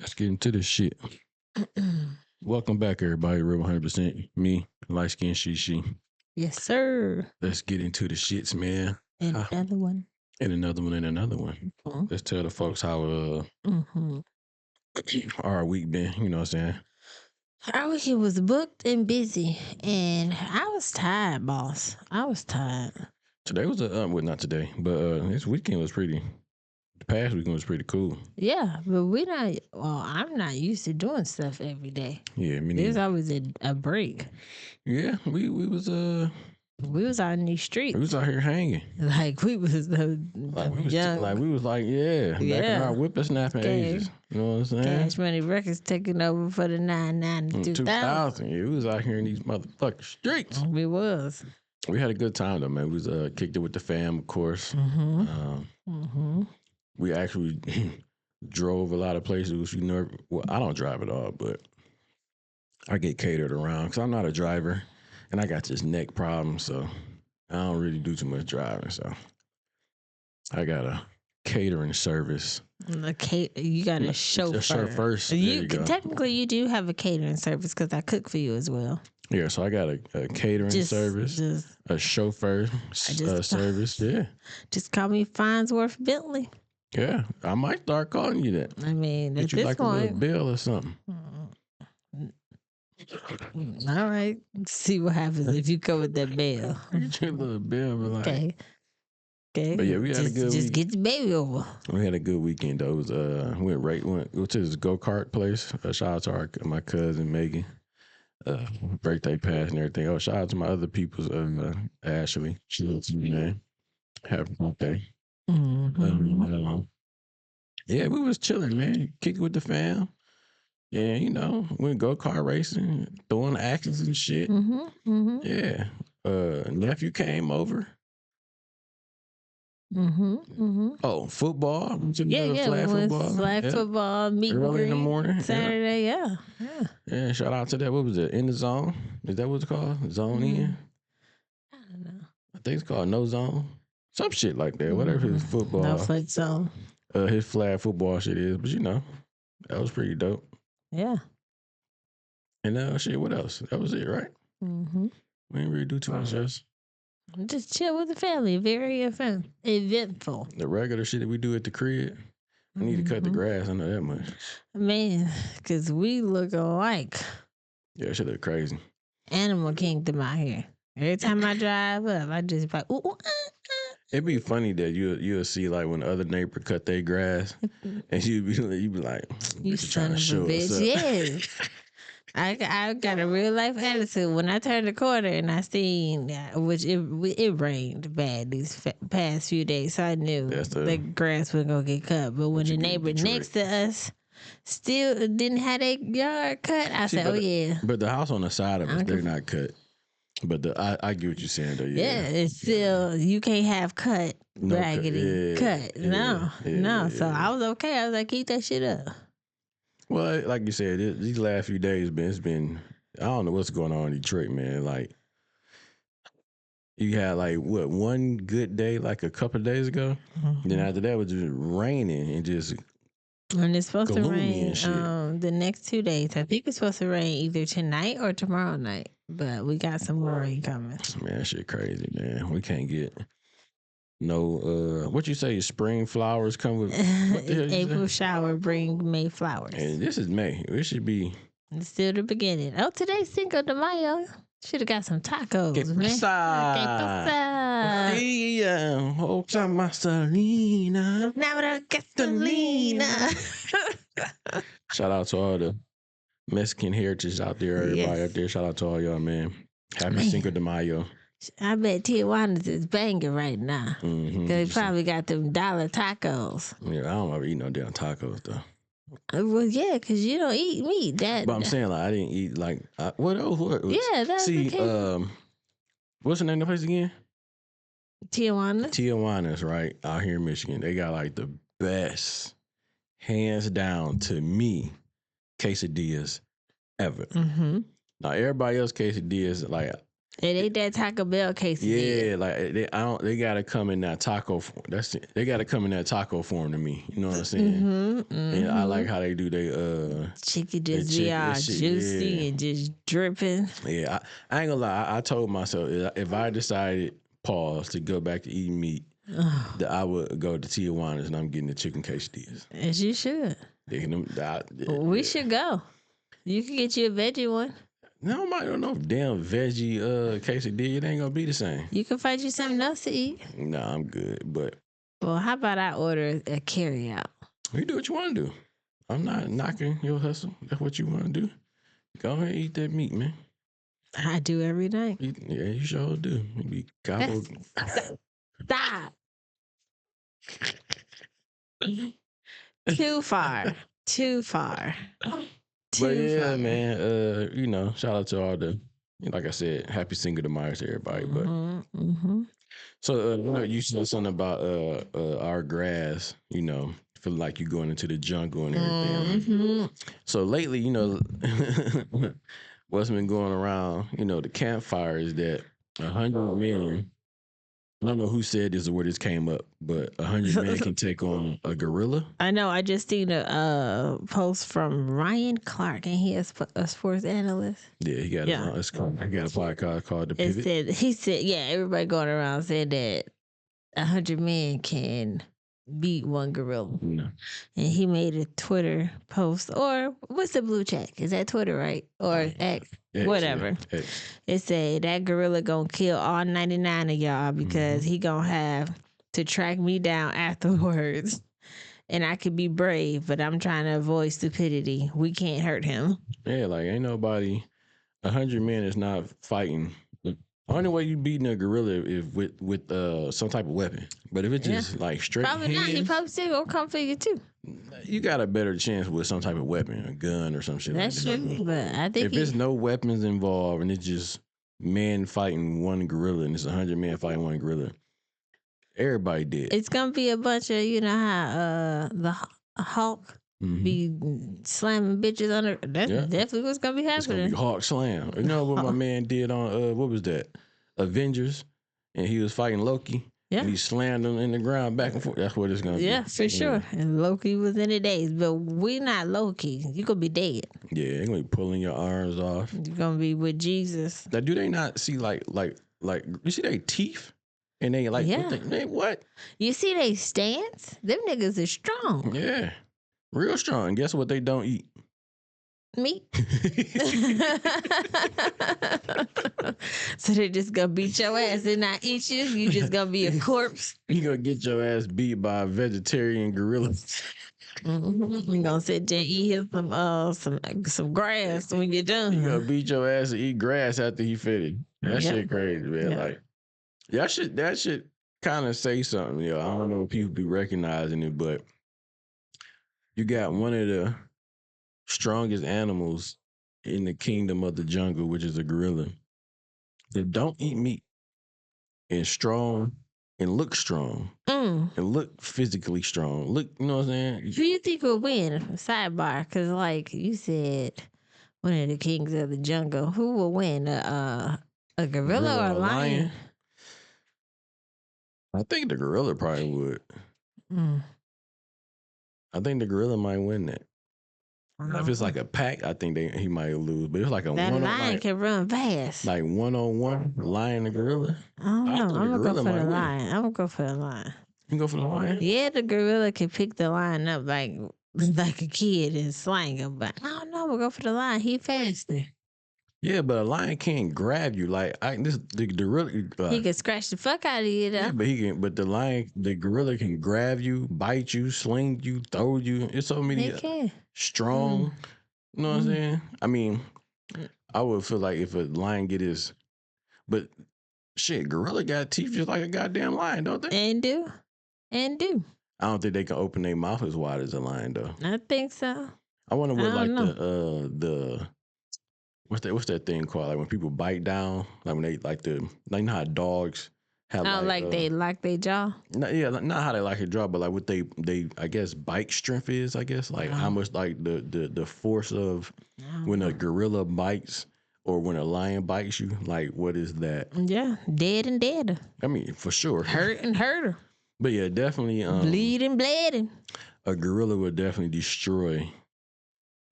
Let's get into this shit. Welcome back, everybody. Real100%. Me, light skin, she. Yes, sir. Let's get into the shits, man. Another one. And another one, and another one. Mhm. Let's tell the folks how Mhm. our week been. You know what I'm saying? Our weekend was booked and busy, and I was tired, boss. I was tired. Today was well, not today, but this weekend was pretty. The past weekend was pretty cool. Yeah, but we not. Well, I'm not used to doing stuff every day. Yeah, me There's neither. always a break. Yeah, we was We was out in these streets. we was out here hanging. Like we was Like we was young. back in our whippersnapping ages. You know what I'm saying? Cash Money Records taking over for the 99 to 2000. Yeah, we was out here in these motherfucking streets. We was. We had a good time though, man. We was kicked it with the fam, of course. We actually drove a lot of places. You know, well, I don't drive at all, but I get catered around because I'm not a driver, and I got this neck problem, so I don't really do too much driving. So I got a catering service. You got a chauffeur. A chauffeur. You technically you do have a catering service because I cook for you as well. Yeah, so I got a catering service, a chauffeur service. Yeah, just call me Farnsworth Bentley. Yeah, I might start calling you that. I mean, get at you this like point, a little bill or something. All right, see what happens if you come with that bill. Get you a little bill, but like, okay. But yeah, we had a good. Just get the baby over. We had a good weekend though. It was went to this go-kart place. Shout out to my cousin Megan. Birthday pass and everything. Oh, shout out to my other people's Ashley. She loves you, man. Happy birthday. Yeah, we was chilling, man. Kicking with the fam. Yeah, you know, went go-kart racing, throwing axes and shit. Yeah. Nephew came over. Oh, football. Flag football. Flag football. Meet early in the morning. Saturday. Yeah. Shout out to that. What was it? In the zone? Is that what it's called? Zone in? I don't know. I think it's called no zone. Some shit like that. Whatever his football. No flag zone. His flag football shit is, but you know, that was pretty dope. Yeah. And shit, what else? That was it, right? We didn't really do too much else. Just chill with the family. Very eventful. The regular shit that we do at the crib. I need to cut the grass. I know that much. Man, because we look alike. Yeah, shit look crazy. Animal kingdom out here. Every time I drive up, I just be like, ooh. It'd be funny that you'll see like when the other neighbor cut their grass, and you be like, you son of a bitch. Yes. I got a real life attitude. When I turned the corner and I seen, which it rained bad these past few days, so I knew the grass was gonna get cut. But when the neighbor next to us still didn't have their yard cut, I said, "Oh yeah." But the house on the side of us, they're not cut. But I get what you're saying though. Yeah, it's still you can't have cut raggedy cut. No. So I was okay. I was like, keep that shit up. Well, like you said, these last few days, it's been, I don't know what's going on in Detroit, man. Like, you had like, what, one good day, like a couple of days ago? Then after that, it was just raining and just and it's supposed to rain the next 2 days. I think it's supposed to rain either tonight or tomorrow night. But we got some more rain coming. Man, shit crazy, man. We can't get no, what you say, spring flowers come with? April shower bring May flowers. And this is May. It should be. It's still the beginning. Oh, today's Cinco de Mayo. Should have got some tacos, man. Shout out to all the Mexican heritage out there, everybody out there. Shout out to all y'all, man. Happy Cinco de Mayo. I bet Tijuana's is banging right now. They probably got them dollar tacos. Yeah, I don't ever eat no damn tacos though. Well, yeah, because you don't eat meat. But I'm saying like I didn't eat like what else? Yeah, that's the case. What's the name of the place again? Tijuana's, right out here in Michigan. They got like the best, hands down to me, quesadillas ever. Now everybody else quesadillas like It ain't that Taco Bell quesadilla. Yeah, like they gotta come in that taco. They gotta come in that taco form to me. You know what I'm saying? And I like how they do chicken they just be all shit. juicy and just dripping. Yeah, I ain't gonna lie. I told myself if I decided pause to go back to eating meat, that I would go to Tijuana's and I'm getting the chicken quesadillas. As you should. We should go. You can get you a veggie one. No, I don't know. Damn veggie quesadilla, it ain't gonna be the same. You can find you something else to eat. Nah, I'm good. But well, how about I order a carry out? You do what you want to do. I'm not knocking your hustle. That's what you want to do. Go ahead and eat that meat, man. I do every night. Yeah, you sure do. You be gobbled. Stop. Too far. Too far. But yeah, man. You know, shout out to all the, like I said, happy Cinco de Mayo to everybody. But so you know, you said something about our grass. You know, feel like you going into the jungle and everything. So lately, you know, what's been going around, you know, the campfire is that 100 men. I don't know who said this or where this came up, but 100 men can take on a gorilla. I know. I just seen a post from Ryan Clark, and he is a sports analyst. Yeah, he got he got a podcast called The Pivot. He said, yeah, everybody going around said that 100 men can beat one gorilla. No. And he made a Twitter post, or what's the blue check? Is that Twitter, right? Or X? Whatever. Yeah. It said that gorilla gonna kill all 99 of y'all because he gonna have to track me down afterwards. And I could be brave, but I'm trying to avoid stupidity. We can't hurt him. Yeah, like ain't nobody. 100 men is not fighting. The only way you beating a gorilla is with some type of weapon. But if it's just like straight, probably not. He probably still gonna come for you too. You got a better chance with some type of weapon, a gun or some shit. That's like true, but I think if there's no weapons involved and it's just men fighting one gorilla and it's 100 men fighting one gorilla, everybody dead. It's gonna be a bunch of, you know how the Hulk be slamming bitches under. That's definitely what's gonna be happening. It's gonna be Hulk slam. You know what my man did on what was that? Avengers, and he was fighting Loki. Yeah. And he slammed him in the ground back and forth. That's what it's going to be. Yeah, for sure. And Loki was in the days, but we not Loki. You're going to be dead. Yeah, they're going to be pulling your arms off. You're going to be with Jesus. Now, do they not see like you see their teeth? And they like, what? You see they stance? Them niggas are strong. Yeah, real strong. And guess what they don't eat? Meat. So they're just gonna beat your ass and not eat you. You just gonna be a corpse. You gonna get your ass beat by a vegetarian gorilla. You gonna sit there and eat him some grass when you're done. You gonna beat your ass and eat grass after he finished. That shit crazy, man. Like that shit kind of say something. I don't know if people be recognizing it, but you got one of the strongest animals in the kingdom of the jungle, which is a gorilla, that don't eat meat and strong and look strong and look physically strong. Look, you know what I'm saying? Who you think will win? Sidebar, because like you said, one of the kings of the jungle. Who will win? A gorilla or a lion? I think the gorilla probably would. I think the gorilla might win that. If it's like a pack, I think he might lose. But it's like a that lion can run fast. Like 1-on-1, lion and gorilla. I don't know. I'm gonna go for the lion. I'm gonna go for the lion. You go for the lion? Yeah, the gorilla can pick the lion up like a kid and slang him. But I don't know. I'm gonna go for the lion. He faster. Yeah, but a lion can't grab you like the gorilla. He can scratch the fuck out of you though. Yeah, but he can. But the gorilla can grab you, bite you, sling you, throw you. It's so many strong. You know what I'm saying? I mean, I would feel like if a lion get his, but shit, gorilla got teeth just like a goddamn lion, don't they? And do. I don't think they can open their mouth as wide as a lion though. I think so. I wonder what the what's that thing called? Like when people bite down, like when they you know how dogs have they like their jaw. Not how they like their jaw, but like what they I guess bite strength is. I guess like how much like the force of when a gorilla bites or when a lion bites you, like what is that? Yeah, dead and dead. I mean, for sure. Hurt and hurt. But yeah, definitely. Bleed and bled. A gorilla would definitely destroy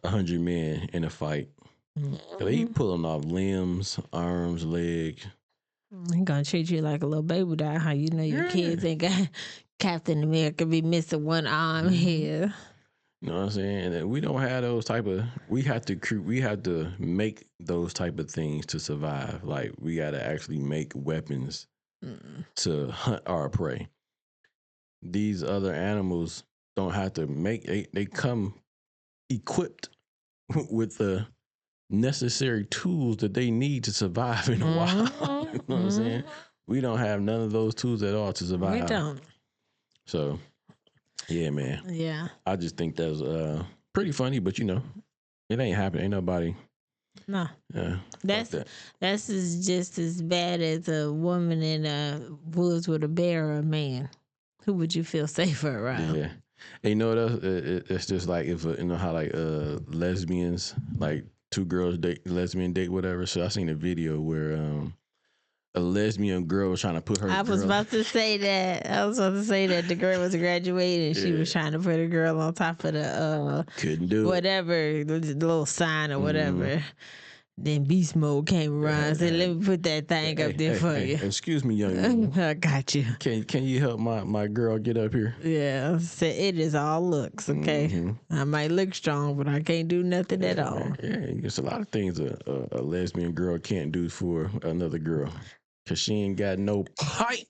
100 men in a fight. They pulling off limbs, arms, legs. He gonna treat you like a little baby doll. How you know your kids ain't got Captain America be missing one arm here. You know what I'm saying? And we don't have those type of. We have to make those type of things to survive. Like we got to actually make weapons to hunt our prey. These other animals don't have to make. They come equipped with the necessary tools that they need to survive in the wild. You know what I'm saying? We don't have none of those tools at all to survive. We don't. So, yeah, man. Yeah. I just think that's pretty funny, but it ain't happening. Ain't nobody. No. That's just as bad as a woman in woods with a bear or a man. Who would you feel safer around? Yeah. And you know what else? It's just like if how like lesbians, like two girls lesbian date, whatever. So I seen a video where a lesbian girl was trying to put her. I was about to say that. The girl was graduating and she was trying to put a girl on top of the couldn't do whatever, the little sign or whatever. Then beast mode came around and said, let me put that thing up there for you. Excuse me, young man. I got you. Can you help my girl get up here? Yeah. Said it is all looks, okay? I might look strong, but I can't do nothing at all. Yeah, there's a lot of things a lesbian girl can't do for another girl. Cause she ain't got no pipe.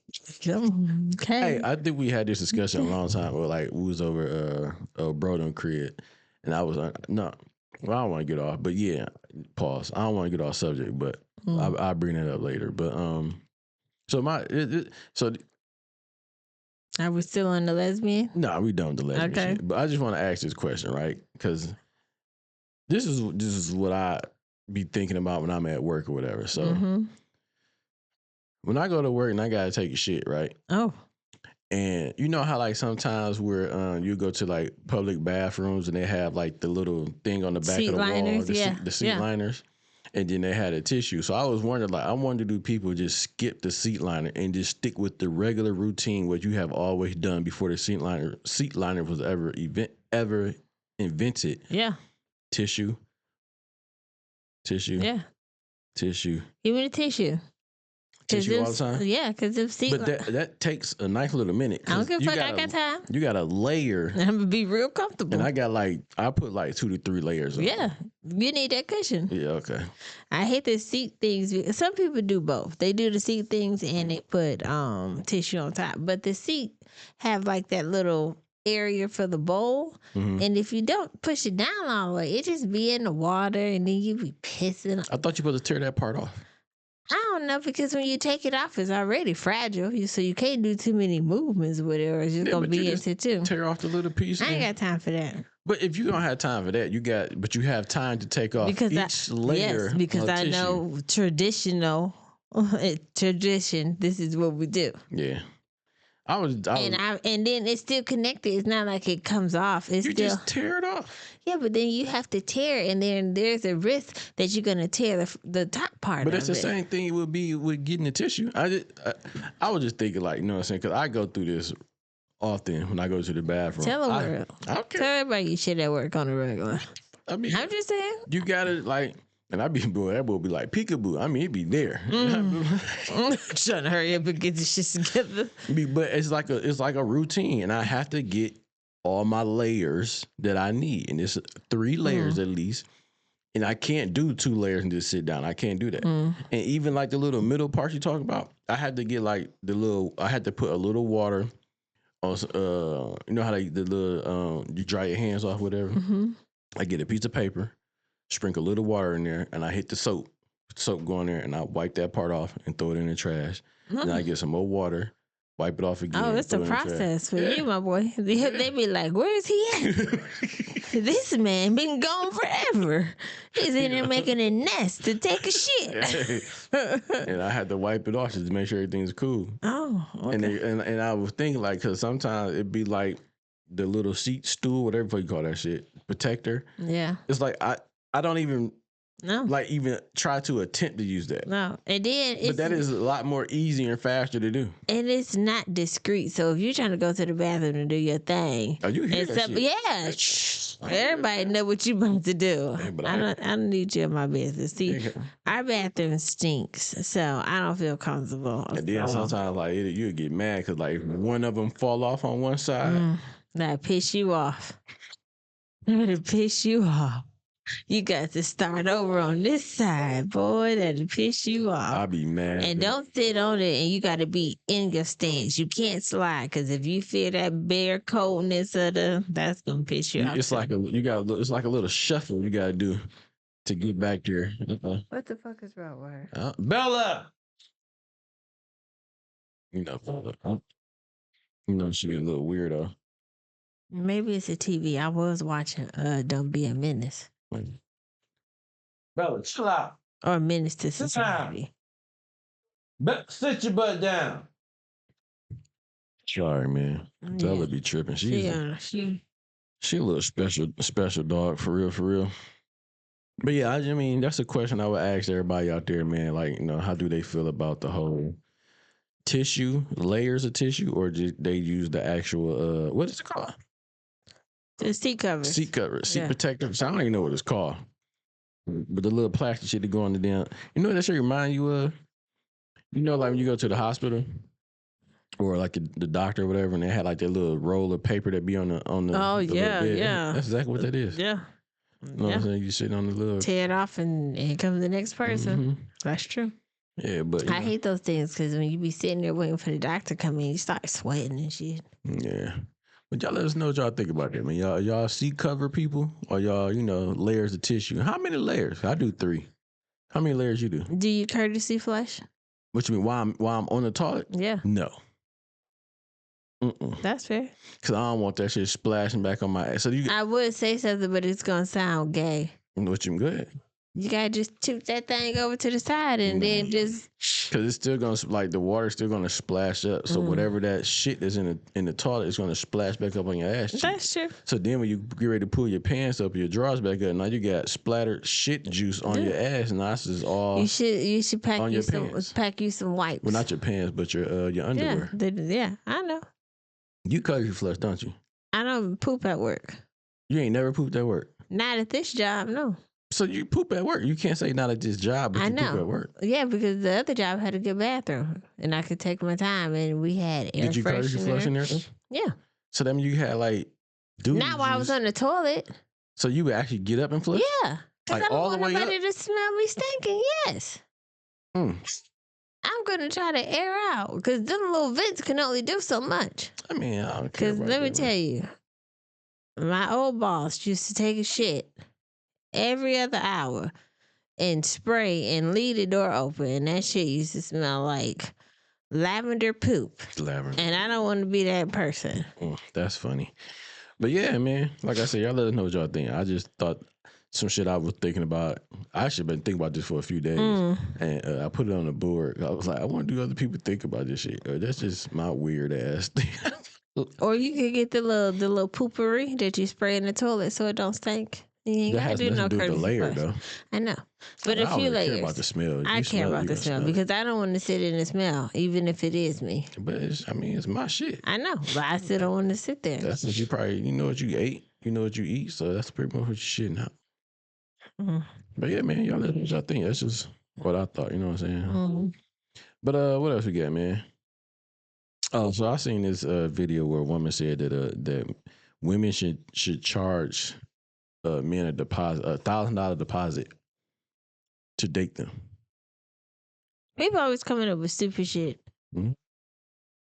Okay. Hey, I think we had this discussion a long time ago. Like we was over Broden crib, and I was no. Well, I don't want to get off, but yeah, pause. I don't want to get off subject, but I'll bring that up later. But so are we still on the lesbian? No, we done with the lesbian shit. But I just want to ask this question, right? Because this is what I be thinking about when I'm at work or whatever. So when I go to work and I gotta take a shit, right? Oh. And you know how like sometimes where you go to like public bathrooms and they have like the little thing on the back of the wall, the seat liners, and then they had a tissue. So I was wondering, like, I wonder, do people just skip the seat liner and just stick with the regular routine what you have always done before the seat liner was ever invented? Yeah. Tissue. Yeah. Tissue. Give me the tissue. Tissue all the time? Yeah, because if but that takes a nice little minute. I don't give a fuck. I got time. You got a layer. I'm gonna be real comfortable. And I put like 2 to 3 layers on. Yeah, you need that cushion. Yeah, okay. I hate the seat things. Some people do both. They do the seat things and they put tissue on top. But the seat have like that little area for the bowl, and if you don't push it down all the way, it just be in the water, and then you be pissing. I thought you were supposed to tear that part off. I don't know, because when you take it off, it's already fragile, so you can't do too many movements with it, or it's just gonna be into too. Tear off the little piece. I ain't got time for that. But if you don't have time for that, you have time to take off each layer. Yes, because I tissue. know tradition. This is what we do. Yeah. And then it's still connected. It's not like it comes off. It's you still just tear it off. Yeah, but then you have to tear it, and then there's a risk that you're gonna tear the top part. But it's the same thing it would be with getting the tissue. I was just thinking, like, you know what I'm saying? Because I go through this often when I go to the bathroom. Tell them, tell everybody you shit at work on the regular. I mean, I'm just saying you gotta like. And that boy be like peekaboo. I mean, it be there. Trying to hurry up and get this shit together. But it's like a routine, and I have to get all my layers that I need, and it's 3 layers at least. And I can't do 2 layers and just sit down. I can't do that. And even like the little middle part you talk about, I had to get like I had to put a little water on. You know how the little you dry your hands off, whatever. I get a piece of paper. Sprinkle a little water in there, and I hit the soap. Soap go in there, and I wipe that part off and throw it in the trash. Then I get some more water, wipe it off again. Oh, it's a process for you, my boy. They be like, where is he at? This man been gone forever. He's in there making a nest to take a shit. And I had to wipe it off just to make sure everything's cool. Oh, okay. And I was thinking, like, because sometimes it'd be like the little seat stool, whatever you call that shit, protector. Yeah. It's like I don't even. No. Like even try to attempt to use that. No. And then but that is a lot more easier and faster to do. And it's not discreet. So if you're trying to go to the bathroom and do your thing, you hear that shit? Yeah, everybody know what you about to do. Hey, I don't need you in my business. See, our bathroom stinks, so I don't feel comfortable. And then sometimes like you get mad because like one of them fall off on one side. That piss you off. That'll piss you off. You got to start over on this side, boy. That'll piss you off. I'll be mad. And don't sit on it, and you got to be in your stance. You can't slide, because if you feel that bare coldness of that's gonna piss you off. It's like it's like a little shuffle you gotta do to get back there. What the fuck is wrong with her? Bella. You know she's a little weirdo. Maybe it's a TV. I was watching Don't Be a Menace. Bella, chill out. Or Menace to Society. Sit your butt down. Sorry, man. Bella be tripping. She a little special dog, for real. But yeah, I mean, that's a question I would ask everybody out there, man. Like, how do they feel about the whole tissue, layers of tissue, or did they use the actual, what is it called? The seat covers. Seat protectors. I don't even know what it's called. But the little plastic shit that go on the damn. You know what that shit remind you of? Like when you go to the hospital or like the doctor or whatever, and they had like that little roll of paper that be on the Oh, the yeah, little bed. yeah. That's exactly what that is. Yeah. You know what I'm saying? You sit on the little. Tear it off and here comes the next person. Mm-hmm. That's true. Yeah, but I hate those things because when you be sitting there waiting for the doctor to come in, you start sweating and shit. Yeah. But y'all let us know what y'all think about that, man. Y'all seat cover people, or y'all, layers of tissue. How many layers? I do 3. How many layers you do? Do you courtesy flush? What you mean? While I'm on the toilet? Yeah. No. That's fair. Cause I don't want that shit splashing back on my ass. So I would say something, but it's gonna sound gay. What you good? You gotta just tip that thing over to the side and then just. Cause it's still gonna the water's still gonna splash up. So whatever that shit that's in the toilet is gonna splash back up on your ass cheek. That's true. So then when you get ready to pull your pants up, your drawers back up, now you got splattered shit juice on your ass, and that's just all. You should pack you some wipes. Well, not your pants, but your underwear. Yeah, I know. You courtesy flush, don't you? I don't poop at work. You ain't never pooped at work? Not at this job, no. So you poop at work. You can't say not at this job, but you poop at work. Yeah, because the other job had a good bathroom, and I could take my time, and we had air freshener. Did you courtesy flush in there? Yeah. So that means you had not while I was on the toilet. So you would actually get up and flush? Yeah. Because I don't want nobody to smell me stinking, yes. I'm going to try to air out because them little vents can only do so much. I mean, I don't care. Because let me tell you, my old boss used to take a shit every other hour and spray and leave the door open. And that shit used to smell like lavender poop. Lavender. And I don't want to be that person. That's funny. But yeah, man, like I said, y'all let us know what y'all think. I just thought some shit I was thinking about. I actually been thinking about this for a few days, and I put it on the board. I was like, I want to do other people think about this shit. That's just my weird ass thing. Or you could get the little poopery that you spray in the toilet so it don't stink. You ain't got to do no courtesy layer though. I know, but a few layers. Care about the smell. I care about the smell because I don't want to sit in the smell, even if it is me. But it's my shit. I know, but I still don't want to sit there. That's what you know what you ate, you know what you eat, so that's pretty much what you're shitting out. But yeah, man, y'all let me know what y'all think. That's just what I thought. You know what I'm saying? But what else we got, man? Oh, so I seen this video where a woman said that women should charge men a deposit, $1,000 deposit to date them. People always coming up with stupid shit.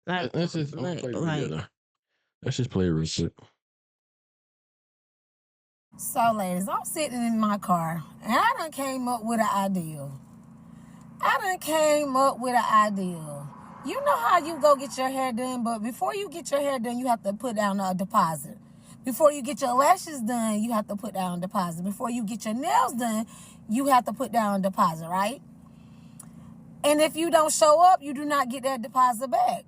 Let's just play a real quick. So, ladies, I'm sitting in my car, and I done came up with an idea. You know how you go get your hair done, but before you get your hair done, you have to put down a deposit. Before you get your lashes done, you have to put down a deposit. Before you get your nails done, you have to put down a deposit, right? And if you don't show up, you do not get that deposit back.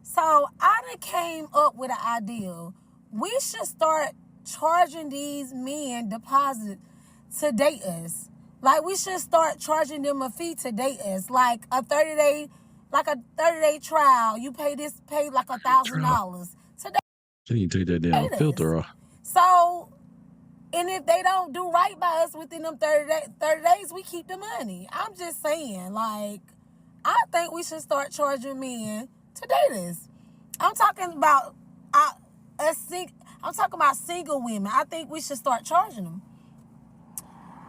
So I done came up with an idea. We should start charging these men deposit to date us. Like, we should start charging them a fee to date us. Like a 30-day trial. You pay like $1,000 to So you take that damn date us. filter off. So, and if they don't do right by us within them 30 days, we keep the money. I'm just saying, like, I think we should start charging men to date us. I'm talking about single women. I think we should start charging them.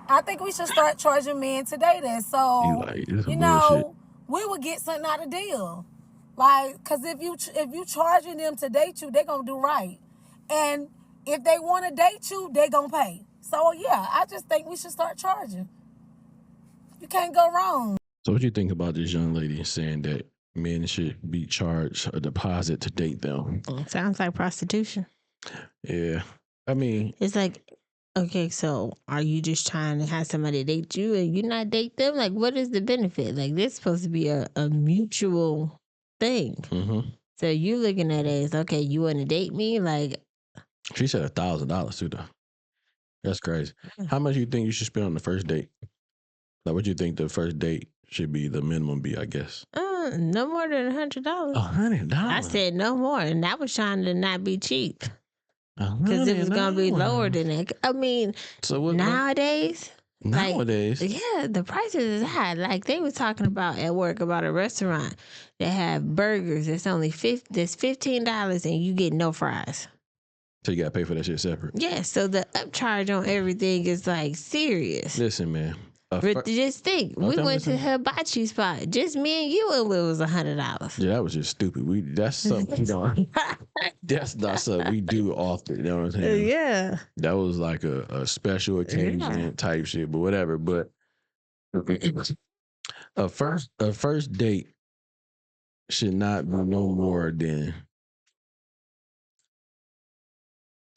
I think we should start charging men to date us. So, we would get something out of the deal. Like, because if you charging them to date you, they're going to do right. And if they want to date you, they're going to pay. So, yeah, I just think we should start charging. You can't go wrong. So what do you think about this young lady saying that men should be charged a deposit to date them? Sounds like prostitution. Yeah. I mean, it's like, okay, so are you just trying to have somebody date you and you not date them? Like, what is the benefit? Like, this is supposed to be a mutual thing. Mm-hmm. So you looking at it as, okay, you want to date me? Like, she said $1,000 too, though. That's crazy. How much do you think you should spend on the first date? Like, what do you think the first date should be, the minimum be, I guess? No more than $100. $100? I said no more, and I was trying to not be cheap. Because it was going to be lower than that. I mean, nowadays, yeah, the prices is high. Like, they was talking about at work about a restaurant that have burgers that's only that's $15 and you get no fries. So you got to pay for that shit separate? Yeah, so the upcharge on everything is, like, serious. Listen, man. Just think, we went to hibachi spot. Just me and you, and it was $100. Yeah, that was just stupid. That's something we don't. That's not something we do often. You know what I'm saying? Yeah. That was like a special occasion type shit, but whatever. But a first date should not be no more than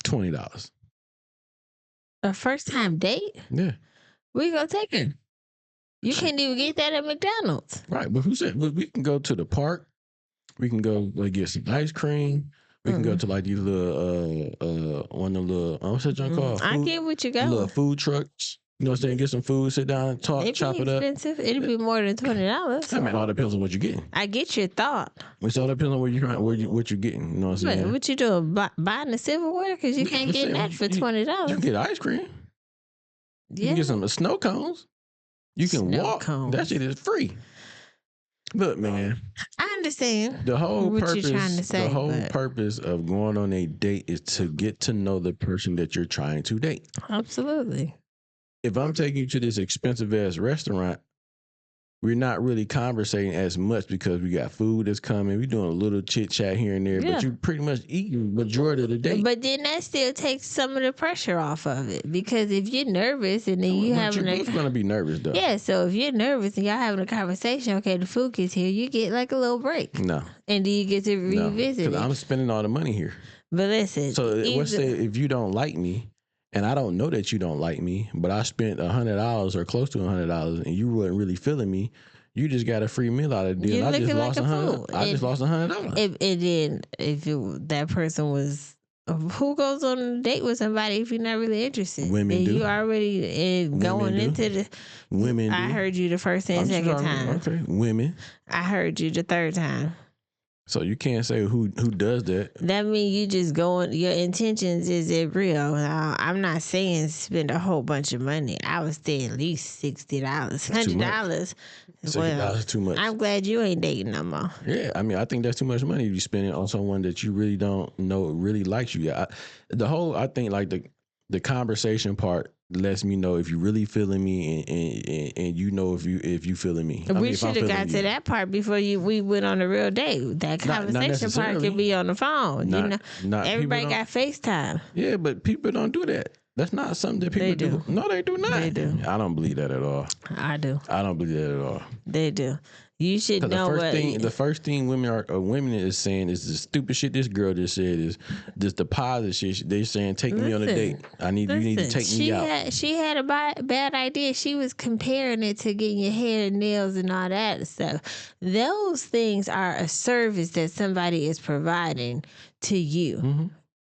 $20. A first time date? Yeah. We gonna take it. You can't even get that at McDonald's. Right, but who said we can go to the park? We can go get some ice cream. We can go to like these little one of the little what's that junk called? I get what you got. Little food trucks. You know what I'm saying? Get some food, sit down and talk, chop it up. Expensive. It'll be more than $20. I mean, all depends on what you're getting. I get your thought. It all depends on what you're getting. You know what I'm saying? What you doing? Buying the silverware because you can't get that for $20. You can get ice cream. Yeah. You can get some snow cones. You can walk. That shit is free. Look, man. I understand. The whole what purpose, you're trying to say, purpose of going on a date is to get to know the person that you're trying to date. Absolutely. If I'm taking you to this expensive ass restaurant, we're not really conversating as much because we got food that's coming. We're doing a little chit chat here and there, but you pretty much eating majority of the day. But then that still takes some of the pressure off of it, because if you're nervous and then you having you're going to be nervous though. Yeah, so if you're nervous and y'all having a conversation, okay, the food gets here, you get like a little break. No. And then you get to revisit it. Because I'm spending all the money here. But listen. So let's say if you don't like me, and I don't know that you don't like me, but I spent $100 or close to $100 and you weren't really feeling me, you just got a free meal out of the deal. I just lost $100. I just lost $100. And then if that person was, who goes on a date with somebody if you're not really interested? Women do. You already going into the. Women. I heard you the first and second time. Okay, women. I heard you the third time. So you can't say who does that. That means you just going, your intentions is it real. I'm not saying spend a whole bunch of money. I would say at least $60, $100. $60 is too much. I'm glad you ain't dating no more. Yeah, I mean, I think that's too much money if you spend it on someone that you really don't know really likes you. I think like the conversation part lets me know if you really feeling me and you know if you feeling me. We should have got to that part before we went on a real date. That conversation part could be on the phone. Everybody got FaceTime. Yeah, but people don't do that. That's not something that people do. No, they do not. They do. I don't believe that at all. I do. I don't believe that at all. They do. You should know the first thing women is saying is the stupid shit this girl just said is this deposit shit. They saying take me on a date. You need to take me out. She had a bad idea. She was comparing it to getting your hair and nails and all that stuff. Those things are a service that somebody is providing to you. Mm-hmm.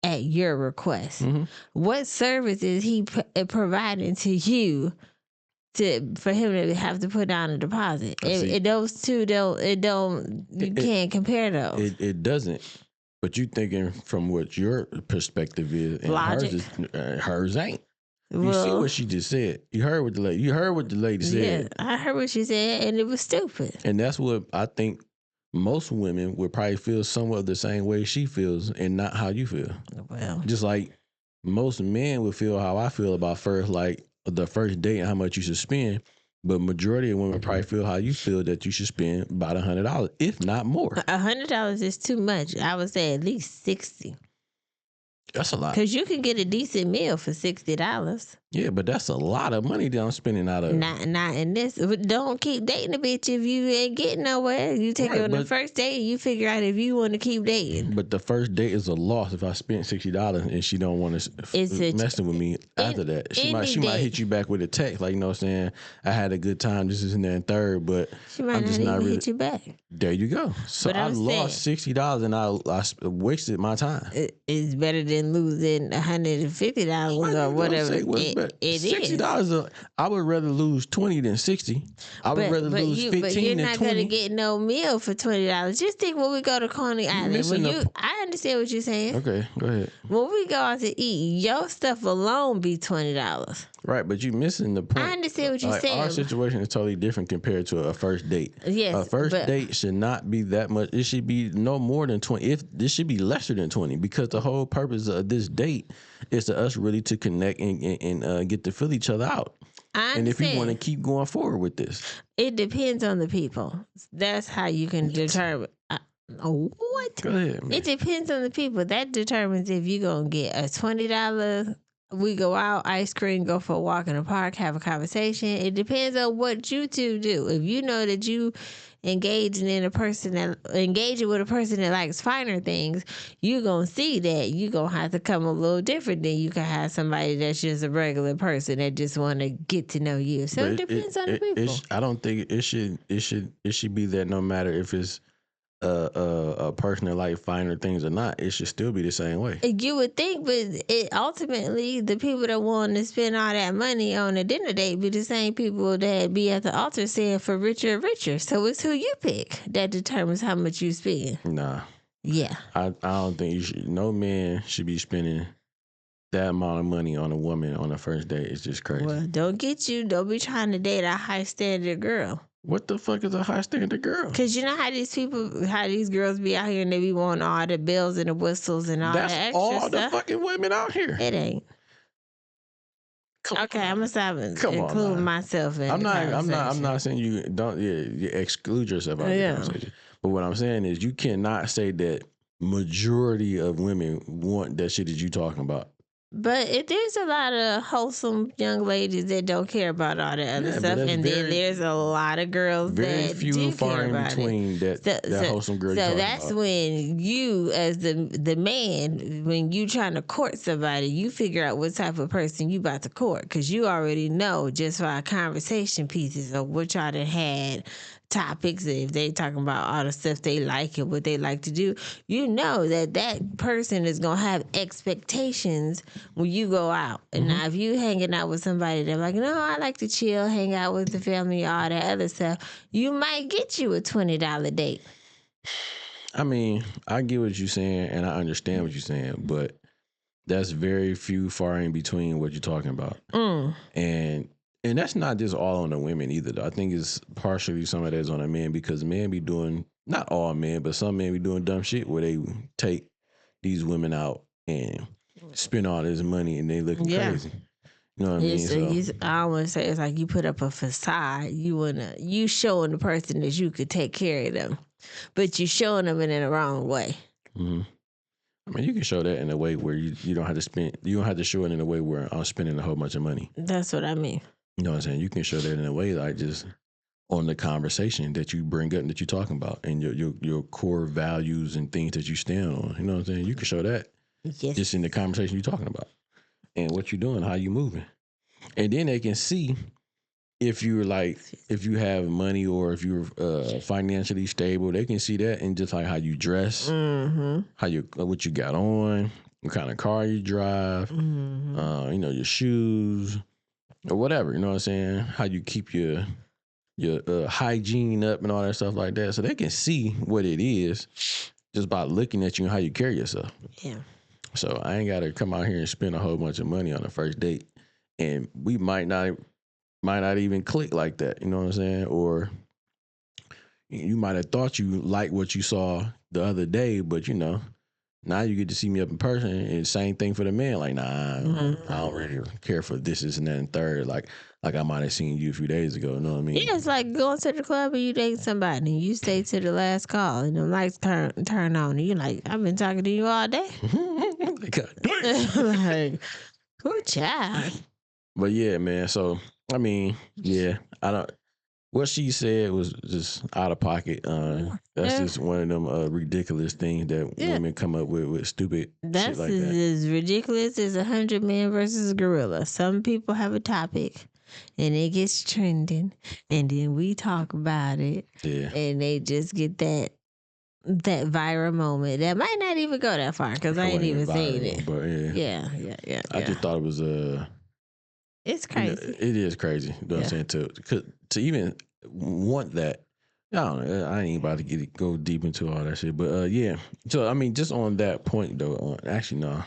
At your request. Mm-hmm. What service is he providing to you for him to have to put down a deposit. Those two you can't compare those. It doesn't. But you thinking from what your perspective is, and Logic. hers ain't. You see what she just said. You heard what the lady said. Yeah, I heard what she said, and it was stupid. And that's what I think most women would probably feel somewhat the same way she feels, and not how you feel. Well, just like most men would feel how I feel about the first date and how much you should spend. But majority of women probably feel how you feel, that you should spend about $100, if not more. $100 is too much. I would say at least 60. That's a lot. Because you can get a decent meal for $60. Yeah, but that's a lot of money that I'm spending out of. Not in this. Don't keep dating a bitch if you ain't getting nowhere. You take it on the first date, you figure out if you want to keep dating. But the first date is a loss if I spent $60 and she don't want to messing with me after that. She might hit you back with a text, like, you know what I'm saying, I had a good time, this is and that and third, but she might I'm just not really hit you back. There you go. So I lost $60 and I wasted my time. It's better than losing $150 or whatever. It is. $60. I would rather lose 20 than 60. I would rather lose 15 than 20. But you're not gonna get no meal for $20. Just think when we go to Coney Island. I understand what you're saying. Okay, go ahead. When we go out to eat, your stuff alone be $20. Right, but you're missing the point. I understand what you're saying. Our situation is totally different compared to a first date. Yes, a first date should not be that much. It should be no more than 20. If this should be lesser than 20, because the whole purpose of this date is to us really to connect and get to feel each other out. And if you want to keep going forward with this, it depends on the people. That's how you can determine. What? Go ahead, man. It depends on the people. That determines if you're gonna get a $20. We go out, ice cream, go for a walk in the park, have a conversation. It depends on what you two do. If you know that you engaging with a person that likes finer things, you're gonna see that you're gonna have to come a little different than you can have somebody that's just a regular person that just want to get to know you. So it depends on the people. I don't think it should be that no matter if it's a person that like finer things or not, it should still be the same way. You would think, but ultimately the people that want to spend all that money on a dinner date be the same people that be at the altar saying for richer and richer. So it's who you pick that determines how much you spend. Nah. Yeah. I don't think no man should be spending that amount of money on a woman on a first date. It's just crazy. Well, don't be trying to date a high standard girl. What the fuck is a high standard girl? Because you know how these girls be out here and they be wanting all the bells and the whistles and all that extra all stuff. the fucking women out here. It ain't. I'm gonna stop including myself in. I'm not saying you don't. Yeah, you exclude yourself out of the conversation. But what I'm saying is you cannot say that majority of women want that shit that you talking about. But there's a lot of wholesome young ladies that don't care about all that other stuff, and then there's a lot of girls that do care about it. That wholesome girl. So that's when you, as the man, when you trying to court somebody, you figure out what type of person you about to court, because you already know just by conversation pieces of what y'all done had. Topics, if they talking about all the stuff they like and what they like to do, you know that person is gonna have expectations when you go out. And now if you hanging out with somebody that's like, no, I like to chill, hang out with the family, all that other stuff, you might get you a $20 date. I mean, I get what you're saying and I understand what you're saying, but that's very far in between what you're talking about. And that's not just all on the women either, though. I think it's partially some of that's on the men, because men be doing, not all men, but some men be doing dumb shit where they take these women out and spend all this money and they looking crazy. You know what I mean? I want to say it's like you put up a facade. You showing the person that you could take care of them, but you showing them in the wrong way. Mm-hmm. I mean, you can show that in a way where you don't have to spend. You don't have to show it in a way where I'm spending a whole bunch of money. That's what I mean. You know what I'm saying? You can show that in a way like just on the conversation that you bring up and that you're talking about, and your core values and things that you stand on. You know what I'm saying? You can show that just in the conversation you're talking about and what you're doing, how you moving. And then they can see if you have money or if you're financially stable. They can see that in just like how you dress, what you got on, what kind of car you drive, your shoes. or whatever. You know what I'm saying? How you keep your hygiene up and all that stuff like that, so they can see what it is just by looking at you and how you carry yourself. Yeah. So I ain't got to come out here and spend a whole bunch of money on the first date, and we might not even click like that. You know what I'm saying? Or you might have thought you liked what you saw the other day, but now you get to see me up in person, and same thing for the man. Like, nah, I don't really care for this and that and third. Like I might have seen you a few days ago. You know what I mean? Yeah, it's like going to the club and you date somebody and you stay to the last call and the lights turn on and you're like, I've been talking to you all day. Like, good child. But yeah, man. So I mean, yeah, I don't. What she said was just out of pocket. That's just one of them ridiculous things that women come up with stupid shit like that. As ridiculous as 100 men versus a gorilla. Some people have a topic and it gets trending and then we talk about it. Yeah. And they just get that viral moment that might not even go that far because I ain't even seen it. But yeah. I just thought it was it's crazy. It is crazy. You know what I'm saying? To even want that, I don't know. I ain't about to go deep into all that shit. But yeah. So I mean, just on that point though. Actually, no.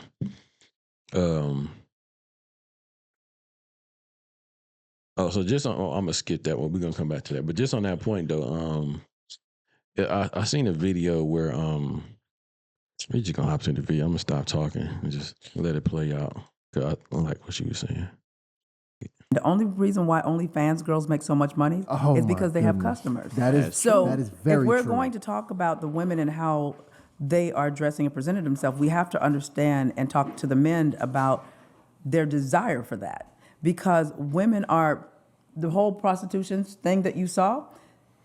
So just on, I'm gonna skip that one. We're gonna come back to that. But just on that point though, I seen a video where we just gonna hop to the video. I'm gonna stop talking and just let it play out. Cause I like what she was saying. The only reason why OnlyFans girls make so much money is because they have customers. That is so. That is very if we're true. going to talk about the women and how they are dressing and presenting themselves, we have to understand and talk to the men about their desire for that. Because women are, the whole prostitution thing that you saw,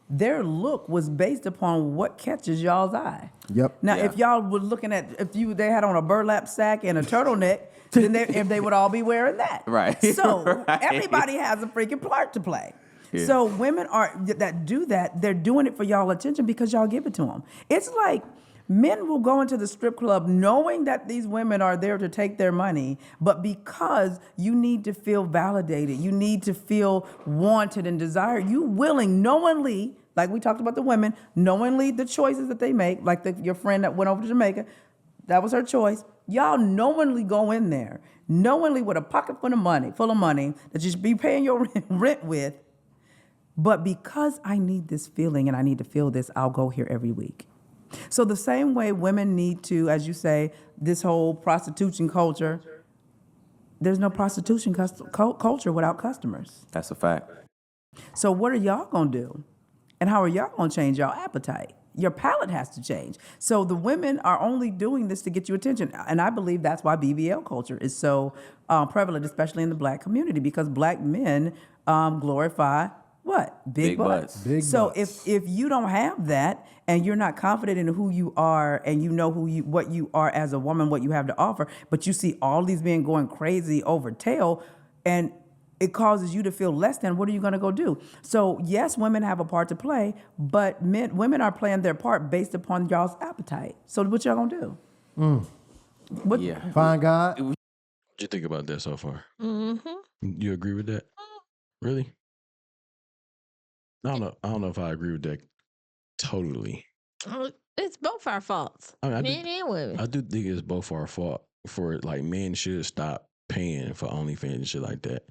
their look was based upon what catches y'all's eye. Yep. Now, if y'all were looking at, they had on a burlap sack and a turtleneck, then they would all be wearing that. Right. So everybody has a freaking part to play. Yeah. So women that do that, they're doing it for y'all attention because y'all give it to them. It's like men will go into the strip club knowing that these women are there to take their money, but because you need to feel validated, you need to feel wanted and desired, you willing knowingly, like we talked about the women, knowingly the choices that they make, like your friend that went over to Jamaica, that was her choice. Y'all knowingly go in there, knowingly with a pocket full of money that you should be paying your rent with. But because I need this feeling and I need to feel this, I'll go here every week. So the same way women need to, as you say, this whole prostitution culture, there's no prostitution culture without customers. That's a fact. So what are y'all going to do? And how are y'all going to change y'all appetite? Your palate has to change. So the women are only doing this to get you attention. And I believe that's why BBL culture is so prevalent, especially in the black community, because black men glorify what? Big butts. Big so butts. if you don't have that and you're not confident in who you are and you know what you are as a woman, what you have to offer, but you see all these men going crazy over tail and it causes you to feel less than, what are you going to go do? So yes, women have a part to play, but women are playing their part based upon y'all's appetite. So what y'all going to do? Fine God. What you think about that so far? Mm-hmm. You agree with that? Really? I don't know if I agree with that totally. It's both our faults, men and women. I do think it's both our fault for it. Like, men should stop paying for OnlyFans and shit like that.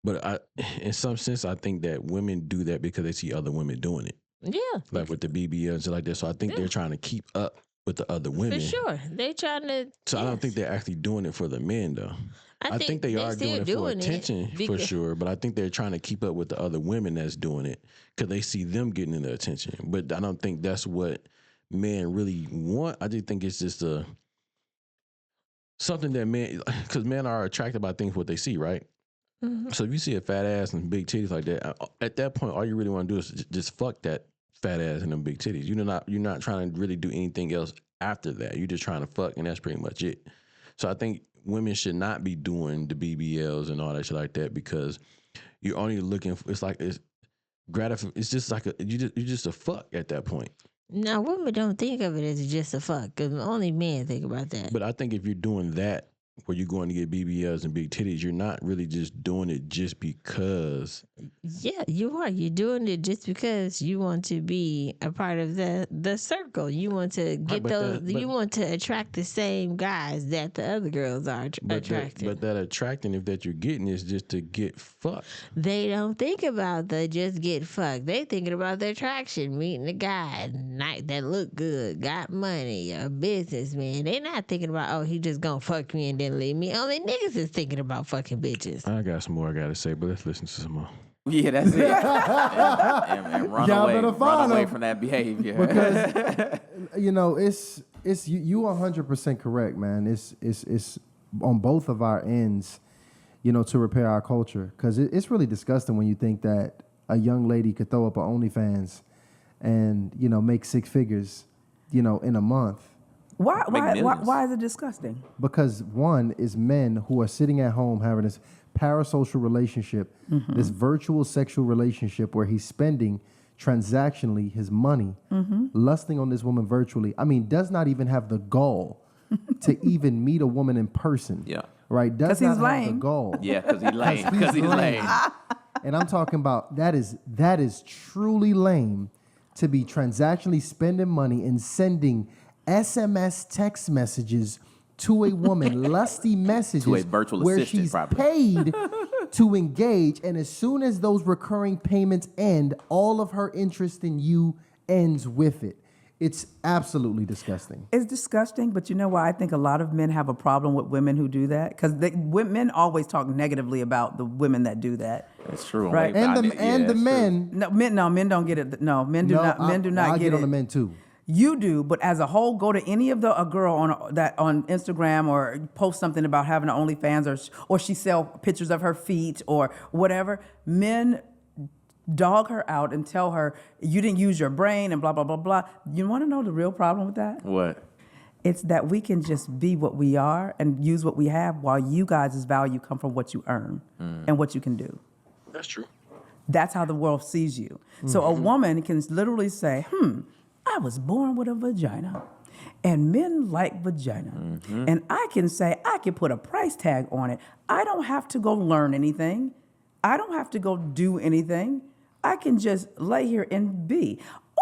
But in some sense, I think that women do that because they see other women doing it. Yeah. Like with the BBL and shit like that. So I think they're trying to keep up with the other women. For sure. They trying to. So I don't think they're actually doing it for the men, though. I think they are doing it for attention, for sure. But I think they're trying to keep up with the other women that's doing it because they see them getting in the attention. But I don't think that's what men really want. I just think it's just something that men, because men are attracted by things what they see, right? Mm-hmm. So if you see a fat ass and big titties like that, at that point, all you really want to do is just fuck that fat ass and them big titties. You're not trying to really do anything else after that. You're just trying to fuck, and that's pretty much it. So I think women should not be doing the BBLs and all that shit like that because you're only looking for, it's just like you're just a fuck at that point. Now, women don't think of it as just a fuck because only men think about that. But I think if you're doing that where you're going to get BBLs and big titties, you're not really just doing it just because. Yeah, you are. You're doing it just because you want to be a part of the circle. You want to get you want to attract the same guys that the other girls are attracting. But that attracting that you're getting is just to get fucked. They don't think about the just get fucked. They thinking about the attraction, meeting a guy that look good, got money, a businessman. They not thinking about, oh, he just gonna fuck me and then leave me. Only niggas is thinking about fucking bitches. I got some more I gotta say, but let's listen to some more. Yeah, that's it. and run away from that behavior. Because you know, it's you 100% correct, man. It's on both of our ends, you know, to repair our culture. Because it's really disgusting when you think that a young lady could throw up an OnlyFans and, you know, make 6 figures, you know, in a month. Why is it disgusting? Because one is men who are sitting at home having this parasocial relationship, this virtual sexual relationship where he's spending transactionally his money, lusting on this woman virtually. I mean, does not even have the gall to even meet a woman in person. Yeah. Right? Does not have the gall. Yeah, because he's lame. Because he's lame. And I'm talking about that is truly lame to be transactionally spending money and sending SMS text messages to a woman, lusty messages to a virtual where assistant, she's probably paid to engage, and as soon as those recurring payments end, all of her interest in you ends with it. It's absolutely disgusting. It's disgusting, but you know why I think a lot of men have a problem with women who do that? Because men always talk negatively about the women that do that. That's true, right? And the men. Men don't get it. No, men do not. Men do not I'll get it. on the men too. You do, but as a whole, go to any of a girl on Instagram or post something about having an OnlyFans or she sell pictures of her feet or whatever. Men dog her out and tell her you didn't use your brain and blah blah blah blah. You want to know the real problem with that? What? It's that we can just be what we are and use what we have, while you guys' value come from what you earn and what you can do. That's true. That's how the world sees you. So a woman can literally say, I was born with a vagina, and men like vagina. And I can say, I can put a price tag on it. I don't have to go learn anything. I don't have to go do anything. I can just lay here and be.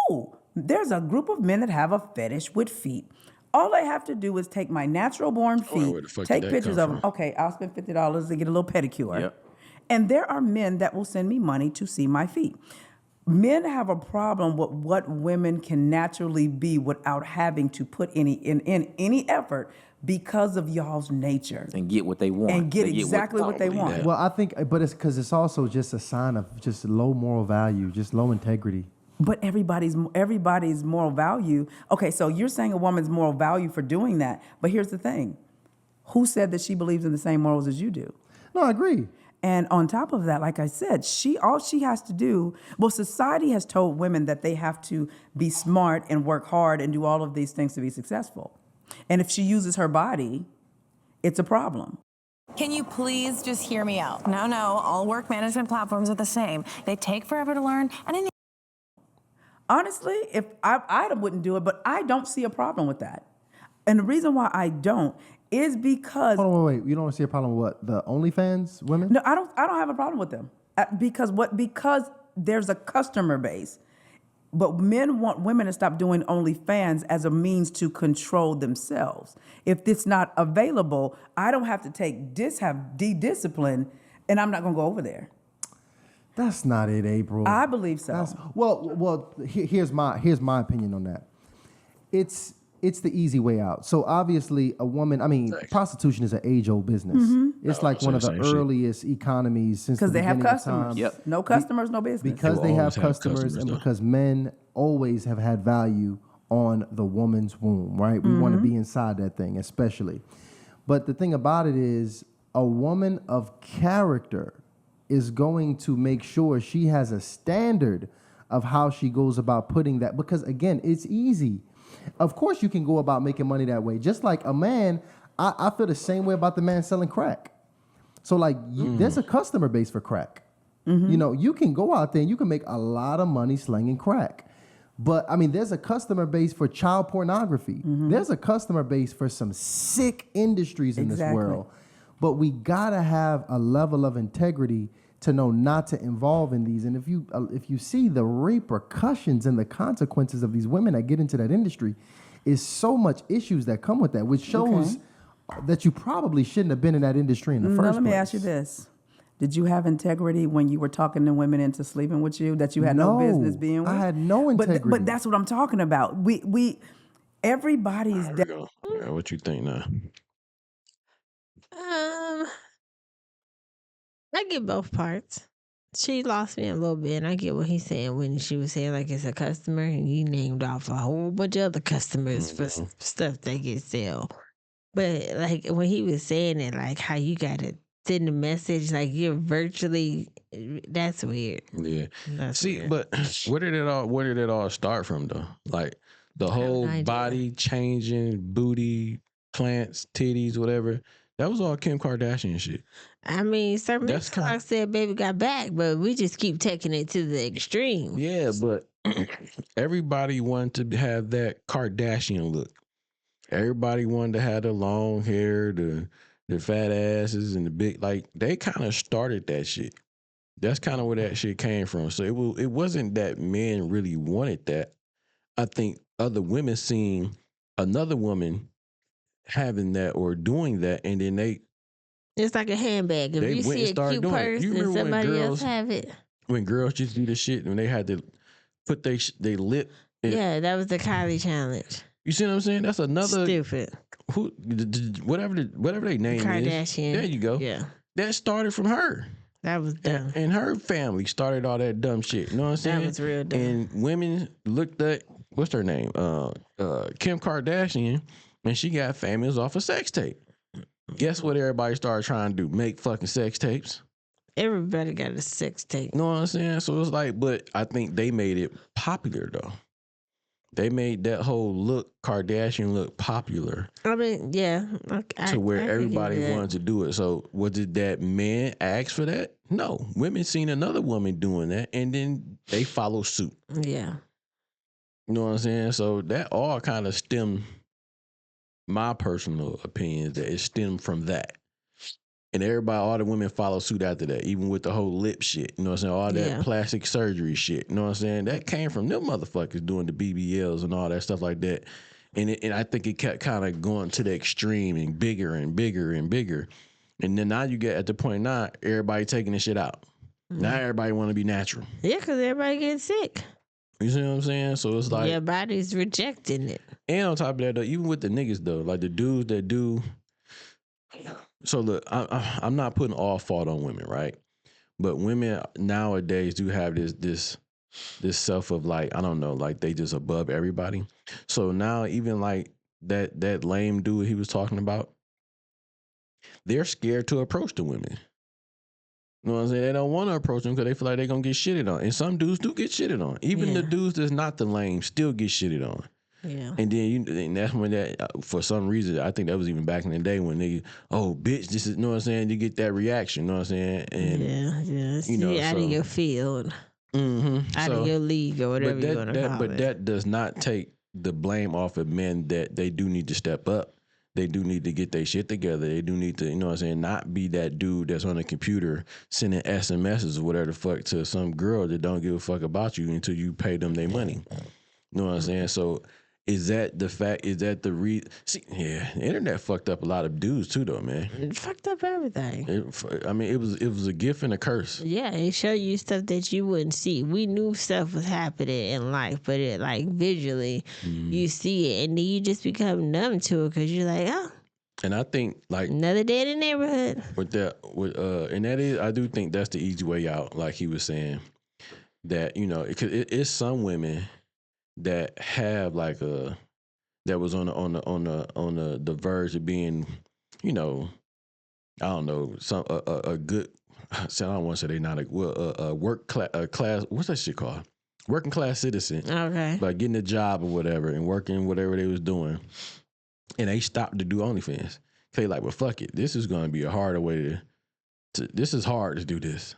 Oh, there's a group of men that have a fetish with feet. All they have to do is take my natural born feet, take pictures of them. Okay, I'll spend $50 to get a little pedicure. Yep. And there are men that will send me money to see my feet. Men have a problem with what women can naturally be without having to put any effort because of y'all's nature. And get what they want. And get exactly what they want. Yeah. Well, I think, but it's because it's also just a sign of just low moral value, just low integrity. But everybody's moral value. Okay, so you're saying a woman's moral value for doing that. But here's the thing. Who said that she believes in the same morals as you do? No, I agree. And on top of that, like I said, all she has to do, well, society has told women that they have to be smart and work hard and do all of these things to be successful. And if she uses her body, it's a problem. Can you please just hear me out? No, all work management platforms are the same. They take forever to learn, and honestly, if I wouldn't do it, but I don't see a problem with that. And the reason why I don't is because Hold on, wait. You don't see a problem with what? The OnlyFans women? No, I don't have a problem with them. Because there's a customer base. But men want women to stop doing OnlyFans as a means to control themselves. If it's not available, I don't have to have discipline, and I'm not going to go over there. That's not it, April. I believe so. Here's my opinion on that. It's the easy way out. So obviously, a woman. I mean, prostitution is an age-old business. It's like one of the earliest economies since the beginning they have customers. of time. Yep. No customers, no business. Because they have customers, and because men always have had value on the woman's womb, right? We want to be inside that thing, especially. But the thing about it is, a woman of character is going to make sure she has a standard of how she goes about putting that. Because again, it's easy. Of course, you can go about making money that way. Just like a man, I feel the same way about the man selling crack. So, like, there's a customer base for crack. You know, you can go out there and you can make a lot of money slanging crack. But I mean, there's a customer base for child pornography. There's a customer base for some sick industries in this world. But we gotta have a level of integrity to know not to involve in these. And if you see the repercussions and the consequences of these women that get into that industry, is so much issues that come with that, which shows that you probably shouldn't have been in that industry in the first place. Let me ask you this. Did you have integrity when you were talking to women into sleeping with you that you had no business being with? I had no integrity. But that's what I'm talking about. Everybody's... Yeah, what you think now? I get both parts. She lost me a little bit, and I get what he's saying when she was saying like it's a customer, and he named off a whole bunch of other customers for stuff they get sell. But like when he was saying it, like how you gotta send a message like you're virtually, that's weird. Yeah. That's See, weird. but where did it all start from though? Like the whole body changing, booty, plants, titties, whatever. That was all Kim Kardashian shit. I mean, certain talk said baby got back, but we just keep taking it to the extreme. Yeah, but everybody wanted to have that Kardashian look. Everybody wanted to have the long hair, the fat asses, and the big, like, they kind of started that shit. That's kind of where that shit came from. So it wasn't that men really wanted that. I think other women seeing another woman having that or doing that, and then it's like a handbag. If you see a cute purse and somebody else have it. When girls just do the shit when they had to put they lip. Yeah, that was the Kylie challenge. You see what I'm saying? That's another stupid. Whatever they name Kardashian. is. There you go. Yeah. That started from her. That was dumb. And her family started all that dumb shit. You know what I'm saying? That was real dumb. And women looked at, what's her name? Kim Kardashian, and she got famous off a sex tape. Guess what everybody started trying to do? Make fucking sex tapes. Everybody got a sex tape. You know what I'm saying? So it's like, but I think they made it popular though. They made that whole Kardashian look popular. I mean, yeah. To where everybody wanted to do it. So was it that men asked for that? No. Women seen another woman doing that and then they follow suit. Yeah. You know what I'm saying? So that all kind of stemmed, my personal opinion, that it stemmed from that. And all the women follow suit after that, even with the whole lip shit. You know what I'm saying? All that plastic surgery shit. You know what I'm saying? That came from them motherfuckers doing the BBLs and all that stuff like that. And I think it kept kind of going to the extreme and bigger and bigger and bigger. And then now you get at the point now, everybody taking this shit out. Now everybody want to be natural. Yeah, because everybody gets sick. You see what I'm saying? So it's like... your body's rejecting it. And on top of that, though, even with the niggas, though, like the dudes that do... So look, I'm not putting all fault on women, right? But women nowadays do have this self of like, I don't know, like they just above everybody. So now even like that lame dude he was talking about, they're scared to approach the women. You know what I'm saying? They don't want to approach them because they feel like they're going to get shitted on. And some dudes do get shitted on. Even the dudes that's not the lame still get shitted on. Yeah. And then and that's when that, for some reason, I think that was even back in the day when they, oh, bitch, this is, you know what I'm saying? You get that reaction, you know what I'm saying? And, yeah. You know, out of your field. Out of your league or whatever you want to call it. But that does not take the blame off of men that they do need to step up. They do need to get their shit together. They do need to, you know what I'm saying, not be that dude that's on the computer sending SMSs or whatever the fuck to some girl that don't give a fuck about you until you pay them their money. You know what I'm saying? So is that the fact? Is that the See, yeah, the internet fucked up a lot of dudes too, though, man. It fucked up everything. It was a gift and a curse. Yeah, it showed you stuff that you wouldn't see. We knew stuff was happening in life, but it like visually, you see it, and then you just become numb to it because you're like, oh. And I think like another day in the neighborhood. And that is, I do think that's the easy way out. Like he was saying, that you know, it's some women that have like that was on the verge of being, you know, I don't know, some a good. So I don't want to say they not a work class. What's that shit called? Working class citizen. Okay. Like getting a job or whatever and working whatever they was doing, and they stopped to do OnlyFans. They like, well, fuck it. This is going to be a harder way to. This is hard to do this.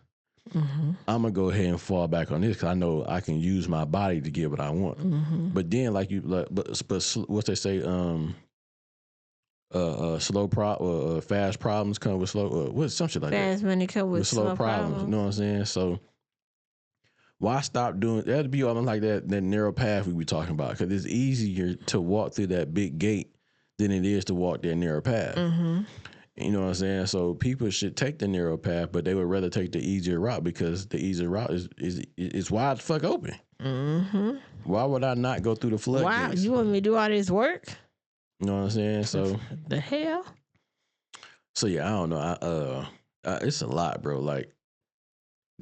I'm gonna go ahead and fall back on this because I know I can use my body to get what I want. But then, but what they say, fast problems come with slow. What some shit like Fast that? money come with slow problems. You know what I'm saying? So why stop doing that'd be all like that narrow path we be talking about, because it's easier to walk through that big gate than it is to walk that narrow path. You know what I'm saying? So people should take the narrow path, but they would rather take the easier route because the easier route is wide the fuck open. Why would I not go through the floodgates? Wow, you want me to do all this work? You know what I'm saying? So the hell? So yeah, I don't know. It's a lot, bro. Like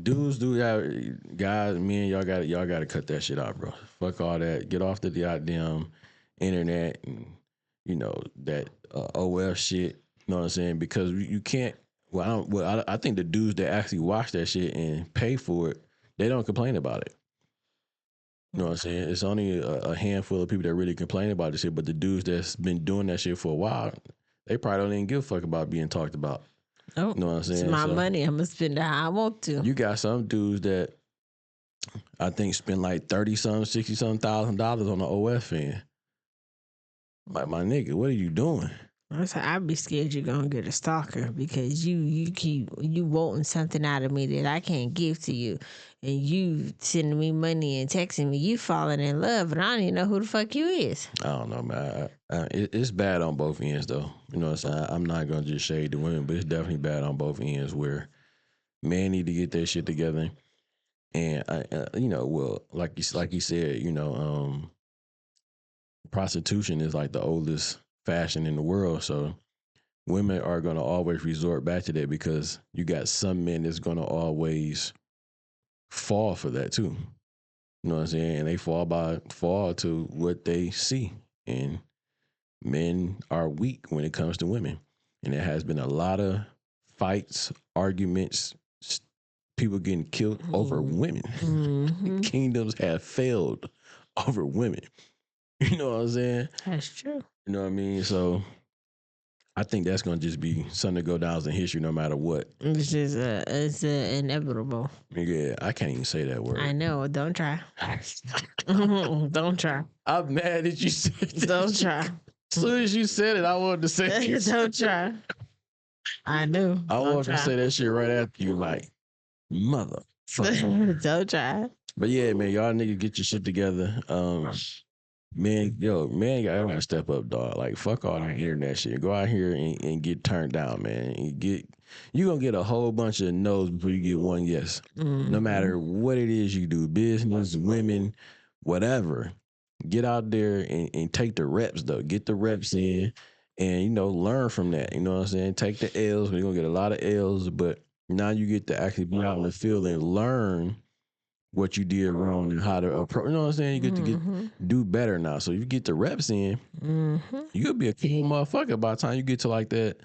dudes do that, guys, men, y'all got to cut that shit out, bro. Fuck all that. Get off the goddamn internet and that OF shit. You know what I'm saying? Because you can't. I think the dudes that actually watch that shit and pay for it, they don't complain about it. You know what I'm saying? It's only a handful of people that really complain about this shit, but the dudes that's been doing that shit for a while, they probably don't even give a fuck about being talked about. Oh, you know what I'm saying? It's my money. I'm gonna spend it how I want to. You got some dudes that I think spend like $30-something, $60-something thousand on the OF fan. Like, my nigga, what are you doing? I'd be scared you're gonna get a stalker because you keep wanting something out of me that I can't give to you, and you sending me money and texting me. You falling in love, and I don't even know who the fuck you is. I don't know, man. It's bad on both ends, though. You know what I'm saying? I'm not gonna just shade the women, but it's definitely bad on both ends where men need to get their shit together, and like you said, prostitution is like the oldest fashion in the world, so women are going to always resort back to that because you got some men that's going to always fall for that too. You know what I'm saying? And they fall to what they see. And men are weak when it comes to women. And there has been a lot of fights, arguments, people getting killed over women. Kingdoms have failed over women. You know what I'm saying? That's true. You know what I mean? So I think that's going to just be something to go down in history no matter what. It's just it's inevitable. Yeah, I can't even say that word. I know. Don't try. Don't try. I'm mad that you said that. Don't try. As soon as you said it, I wanted to say it. Don't try. I knew. I wanted to say that shit right after you, like, motherfucker. Don't try. But yeah, man, y'all niggas get your shit together. Man, gotta step up, dog. Like, fuck all that internet shit. Go out here and get turned down, man. You gonna get a whole bunch of no's before you get one yes. No matter what it is you do, business, women, whatever. Get out there and take the reps, though. Get the reps in and, learn from that. You know what I'm saying? Take the L's. You're gonna get a lot of L's, but now you get to actually be out in the field and learn what you did wrong and how to approach. You know what I'm saying? You get to do better now. So if you get the reps in, you'll be a cool motherfucker by the time you get to like that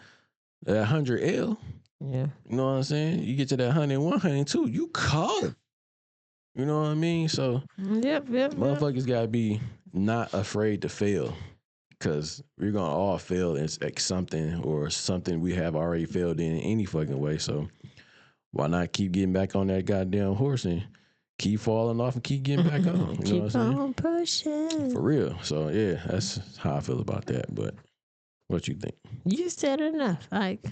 100L. Yeah. You know what I'm saying? You get to that 101, 102, you call it. You know what I mean? So Yep. motherfuckers gotta be not afraid to fail, because we're gonna all fail at something or something we have already failed in any fucking way. So why not keep getting back on that goddamn horse and keep falling off and keep getting back on. You know what I'm saying? Pushing. For real. So yeah, that's how I feel about that. But what you think? You said enough. Like,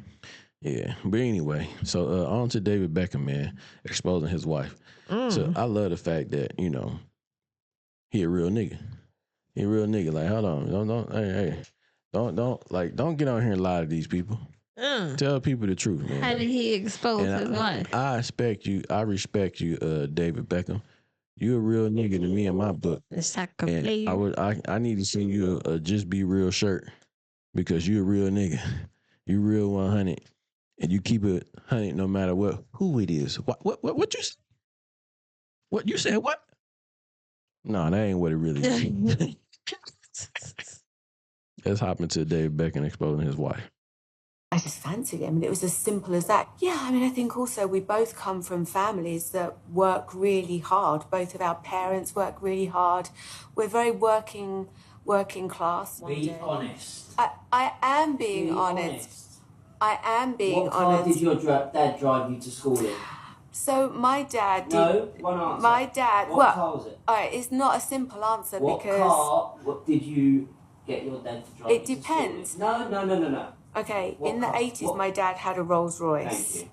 yeah. But anyway, so on to David Beckham, man, exposing his wife. So I love the fact that, he a real nigga. He a real nigga. Like, hold on. Don't get on here and lie to these people. Tell people the truth, man. How did he expose his wife? I respect you, David Beckham. You a real nigga to me in my book. It's like and I need to send you a Just Be Real shirt, because you a real nigga. You real 100, and you keep it 100 no matter who it is. What you said? What you said? What? No, that ain't what it really is. Let's hop into David Beckham exposing his wife. I just fancied him, and it was as simple as that. Yeah, I mean, I think also we both come from families that work really hard. Both of our parents work really hard. We're very working class. Be honest. I am being honest. I am being honest. What car did your dad drive you to school in? So my dad did. No, one answer. My dad. What car was it? All right, it's not a simple answer what because. What did you get your dad to drive? It depends. No. Okay, in the 80s, my dad had a Rolls Royce. Thank you.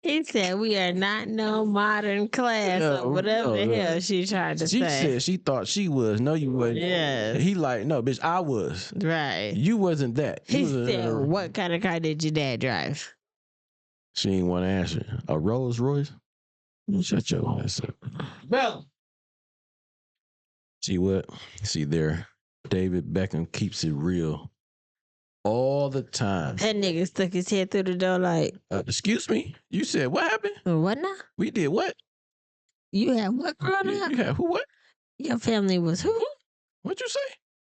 He said we are not no modern class or whatever the hell she tried to say. She said she thought she was. No, you wasn't. Yes. He like, no, bitch, I was. Right. You wasn't that. He said, what kind of car did your dad drive? She ain't want to answer. A Rolls Royce? Shut your ass up. Bell. See what? See there. David Beckham keeps it real all the time. That nigga stuck his head through the door like, excuse me? You said what happened? What now? We did what? You had what growing up? You had who what? Your family was who? What'd you say?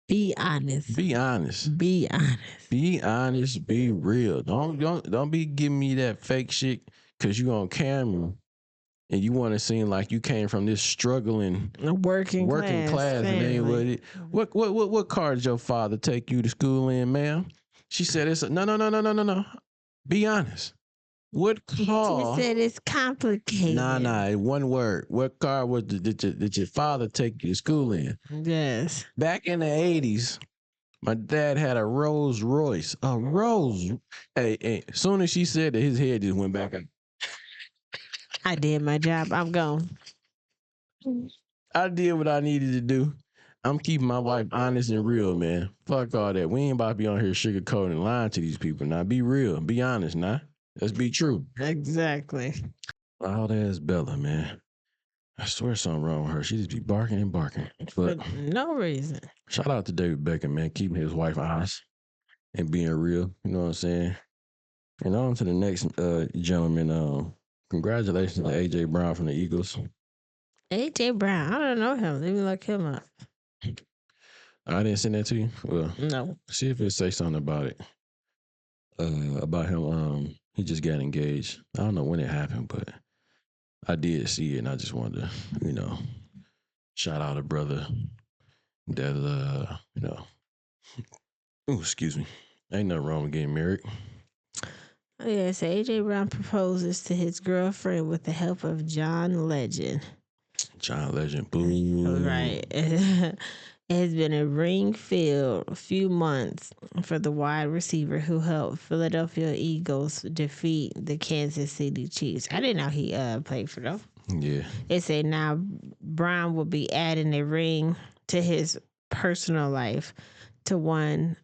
Be honest. Be honest. Be honest. Be honest. Be real. Don't be giving me that fake shit because you on camera and you want to seem like you came from this struggling working class and ain't what car did your father take you to school in, ma'am? She said it's no. Be honest. What car? She said it's complicated. Nah. One word. What car did your father take you to school in? Yes. Back in the 80s, my dad had a Rolls Royce. A Rolls. Hey, as soon as she said that, his head just went back up. I did my job. I'm gone. I did what I needed to do. I'm keeping my wife honest and real, man. Fuck all that. We ain't about to be on here sugarcoating and lying to these people. Now, be real. Be honest, now. Let's be true. Exactly. Loud ass Bella, man. I swear something wrong with her. She just be barking and barking. But for no reason. Shout out to David Beckham, man. Keeping his wife honest and being real. You know what I'm saying? And on to the next gentleman. Congratulations to AJ Brown from the Eagles. AJ Brown, I don't know him. Let me look him up. I didn't send that to you. Well, no. See if it say something about it. About him. He just got engaged. I don't know when it happened, but I did see it, and I just wanted to, shout out a brother that excuse me. Ain't nothing wrong with getting married. Oh, yeah, so AJ Brown proposes to his girlfriend with the help of John Legend. John Legend, boo. Right. It has been a ring-filled few months for the wide receiver who helped Philadelphia Eagles defeat the Kansas City Chiefs. I didn't know he played for them. Yeah. It said now Brown will be adding a ring to his personal life to one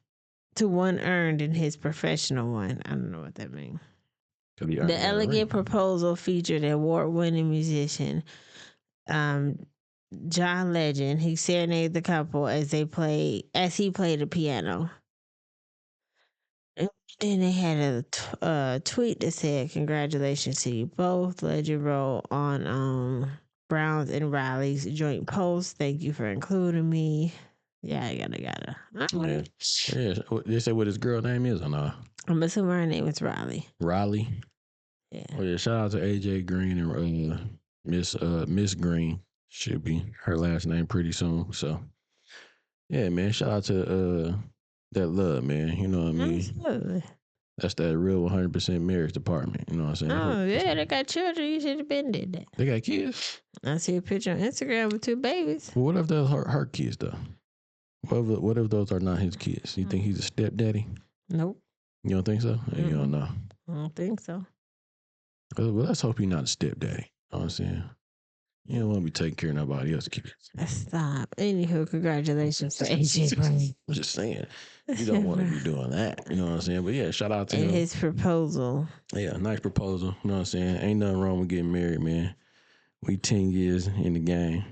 earned in his professional one. I don't know what that means. The elegant proposal featured an award-winning musician, John Legend. He serenaded the couple as he played the piano. And then they had a tweet that said, "Congratulations to you both." Legend wrote on Brown's and Riley's joint post, "Thank you for including me." Yeah. Yeah. They say what his girl name is or not? I'm assuming her name is Riley. Riley? Yeah. Oh, yeah. Shout out to AJ Green and Miss Green. Should be her last name pretty soon. So, yeah, man. Shout out to that love, man. You know what I mean? Absolutely. That's that real 100% marriage department. You know what I'm saying? Oh, yeah. They got children. You should have been did that. They got kids? I see a picture on Instagram with 2 babies. Well, what if those are her kids, though? What if those are not his kids? You think he's a stepdaddy? Nope. You don't think so? You don't know. I don't think so. Well, let's hope he's not a stepdaddy. You know what I'm saying? You don't want to be taking care of nobody else's kids. Stop. Anywho, congratulations to AJ Brown. I'm just saying. You don't want to be doing that. You know what I'm saying? But yeah, shout out to him. And his proposal. Yeah, nice proposal. You know what I'm saying? Ain't nothing wrong with getting married, man. We 10 years in the game.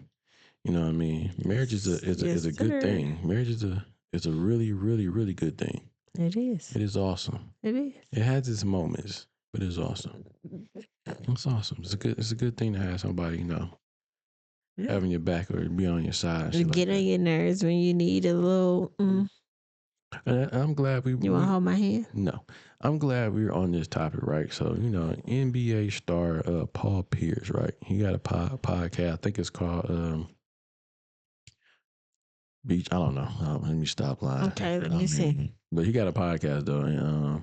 You know what I mean? Marriage is a good thing. Marriage is a really, really, really good thing. It is. It is awesome. It is. It has its moments, but it's awesome. It's awesome. It's a good thing to have somebody, having your back or be on your side. Get on your nerves when you need a little. I'm glad we. You want to hold my hand? No, I'm glad we're on this topic, right? So NBA star Paul Pierce, right? He got a podcast. I think it's called Beach. I don't know. Let me stop lying. Okay, let me see. But he got a podcast though, and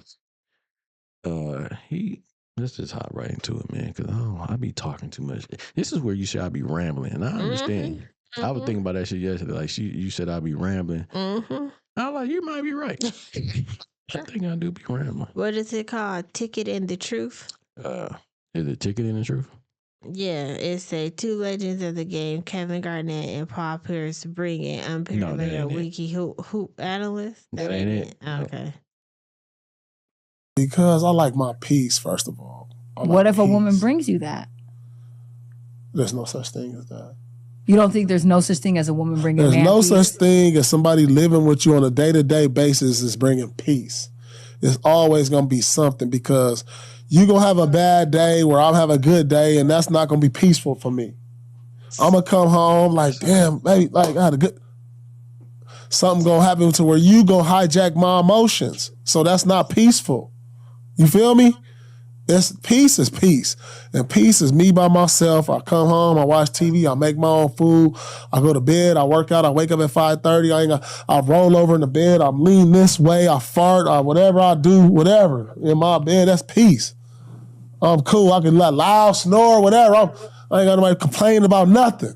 let's just hop right into it, man, because I be talking too much. This is where you say I be rambling, and I understand. Mm-hmm. I was thinking about that shit yesterday. Like you said I be rambling. Mm-hmm. I was like, you might be right. I think I do be rambling. What is it called? Ticket and the Truth? Is it Ticket and the Truth? Yeah, it's a two legends of the game, Kevin Garnett and Paul Pierce, bring in unparalleled wiki hoop analyst. That ain't it. Okay. Because I like my peace, first of all. What if a woman brings you that? There's no such thing as that. You don't think there's no such thing as a woman bringing There's man no peace? such thing as somebody living with you on a day-to-day basis is bringing peace. It's always going to be something because you're going to have a bad day where I'll have a good day, and that's not going to be peaceful for me. I'm going to come home like, damn, baby, like I had a good... Something going to happen to where you going to hijack my emotions. So that's not peaceful. You feel me? Peace is peace. And peace is me by myself. I come home, I watch TV, I make my own food, I go to bed, I work out, I wake up at 5:30, I roll over in the bed, I lean this way, I fart, whatever I do, whatever. In my bed, that's peace. I'm cool. I can let loud snore, whatever. I ain't got nobody complaining about nothing.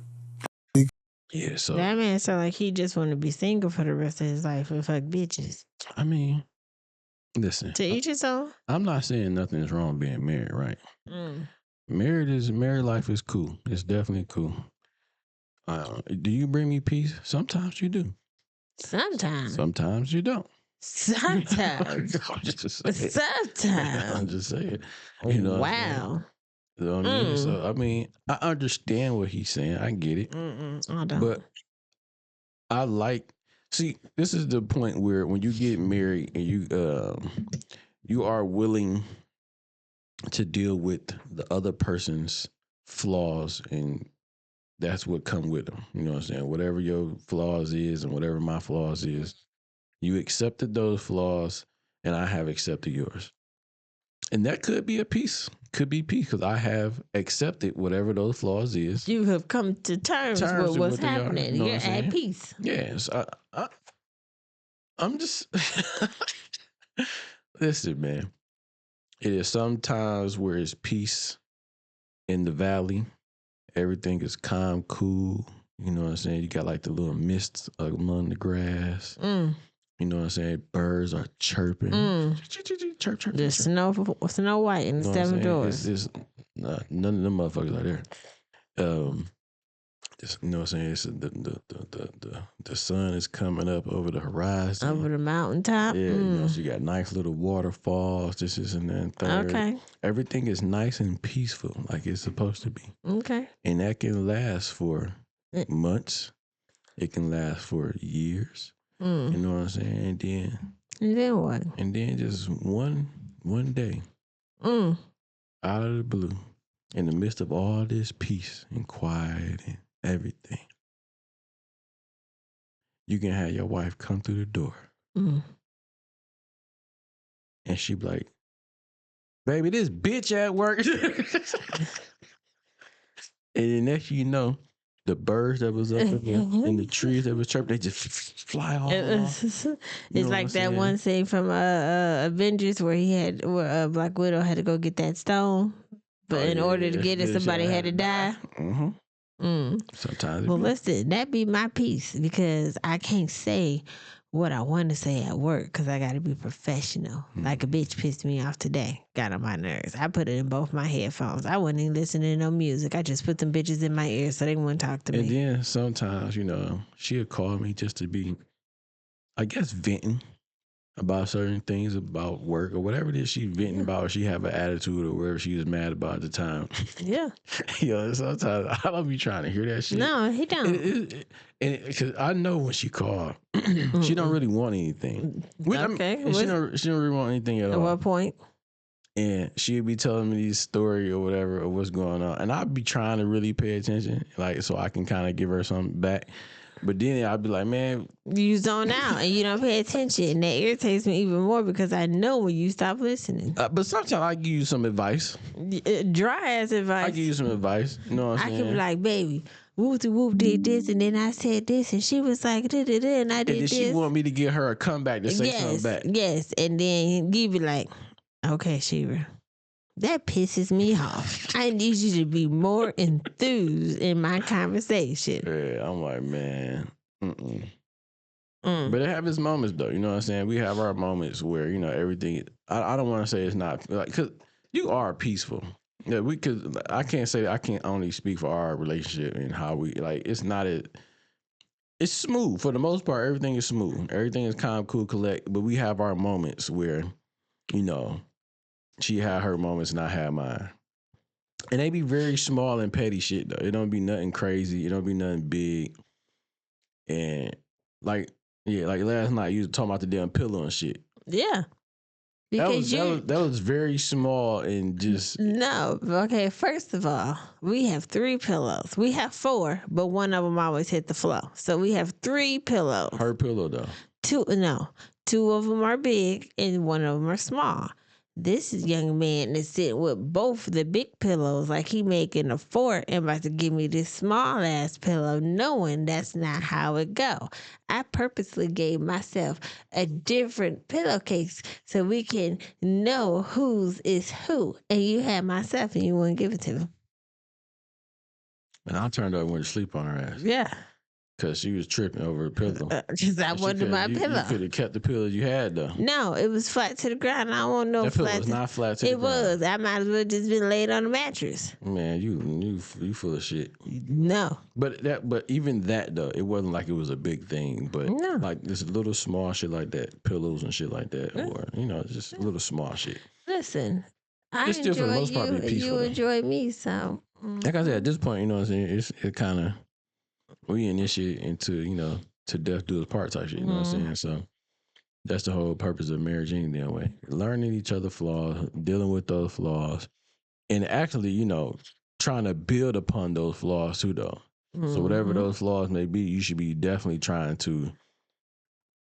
Yeah, so that man sound like he just want to be single for the rest of his life and fuck bitches. I mean, listen. To each his own. I'm not saying nothing is wrong being married, right? Married life is cool. It's definitely cool. Do you bring me peace? Sometimes you do. Sometimes. Sometimes you don't. Sometimes. I'm just saying. Sometimes. I'm just saying. You know wow. You know what I mean? So I mean, I understand what he's saying. I get it. I don't. But I like. See, this is the point where when you get married and you are willing to deal with the other person's flaws, and that's what come with them. You know what I'm saying? Whatever your flaws is and whatever my flaws is, you accepted those flaws, and I have accepted yours. And that could be a piece. Could be peace because I have accepted whatever those flaws is. You have come to terms with what's happening. You know You're at peace. Yes. I'm just... Listen, man. It is sometimes where it's peace in the valley. Everything is calm, cool. You know what I'm saying? You got like the little mists among the grass. You know what I'm saying? Birds are chirping. Chirp, chirp, the chirp. Snow White and the Seven Dwarfs. None of them motherfuckers are there. You know what I'm saying? It's the sun is coming up over the horizon. Over the mountaintop. Yeah, you know, so you got nice little waterfalls. This is and then third. Okay. Everything is nice and peaceful, like it's supposed to be. Okay. And that can last for months. It can last for years. You know what I'm saying? And then what? And then just one day, out of the blue, in the midst of all this peace and quiet and everything, you can have your wife come through the door. And she be like, baby, this bitch at work. And then next you know, the birds that was up in there and the trees that was chirping, they just fly off. It's like that one scene from Avengers where Black Widow had to go get that stone, but in order to get it, somebody had to die. Sometimes. Well, listen, that be my piece because I can't say what I want to say at work because I got to be professional. Like a bitch pissed me off today. Got on my nerves. I put it in both my headphones. I wasn't even listening to no music. I just put them bitches in my ears so they wouldn't talk to me. And then sometimes, you know, she'll call me just to be, I guess, venting about certain things about work or whatever it is she's venting about, or she have an attitude or whatever she was mad about at the time. Yeah. You know, sometimes I don't be trying to hear that shit. No, he don't. Because I know when she called, she don't really want anything. Okay. She don't really want anything at all. At what point? And she'd be telling me this story or whatever of what's going on. And I'd be trying to really pay attention, like, so I can kind of give her something back. But then I'd be like, man. You zone out and you don't pay attention. And that irritates me even more because I know when you stop listening. But sometimes I give you some advice. Dry ass advice. I give you some advice. You know what I'm saying? I can be like, baby, whoop did this and then I said this and she was like, da da da, and I did this. And then she want me to give her a comeback to say something back. Yes. And then you be like, okay, Shira, That pisses me off. I need you to be more enthused in my conversation. Yeah, I'm like, man. But it have its moments though. You know what I'm saying? We have our moments where everything. I don't want to say it's not like because you are peaceful. Yeah, I can't say I can't only speak for our relationship and how we like. It's not it's smooth for the most part. Everything is smooth. Everything is calm, cool, collect. But we have our moments where, she had her moments and I had mine. And they be very small and petty shit though. It don't be nothing crazy. It don't be nothing big. And like last night you was talking about the damn pillow and shit. Yeah. Because that was very small and just no. Okay, first of all, we have 3 pillows. We have 4, but one of them always hit the floor. So we have 3 pillows. Her pillow though. 2 of them are big and one of them are small. This young man is sitting with both the big pillows like he making a fort and about to give me this small ass pillow, knowing that's not how it go. I purposely gave myself a different pillowcase so we can know whose is who. And you had myself and you wouldn't give it to me. And I turned over and went to sleep on her ass. Yeah. Because she was tripping over a pillow. Because I wanted my pillow. You could have kept the pillow you had, though. No, it was flat to the ground. I don't want no that flat. That pillow was not flat to the ground. It was. I might as well just been laid on the mattress. Man, you full of shit. No. But even that, though, it wasn't like it was a big thing. But like this little small shit like that, pillows and shit like that, or, just little small shit. Listen, I it's still for the most part be peaceful. You enjoy me, so. Like I said, at this point, you know what I'm saying? It kind of. We initiate into, to death do us part type shit, you know what I'm saying? So that's the whole purpose of marriage any damn way. Learning each other's flaws, dealing with those flaws, and actually, trying to build upon those flaws too, though. So whatever those flaws may be, you should be definitely trying to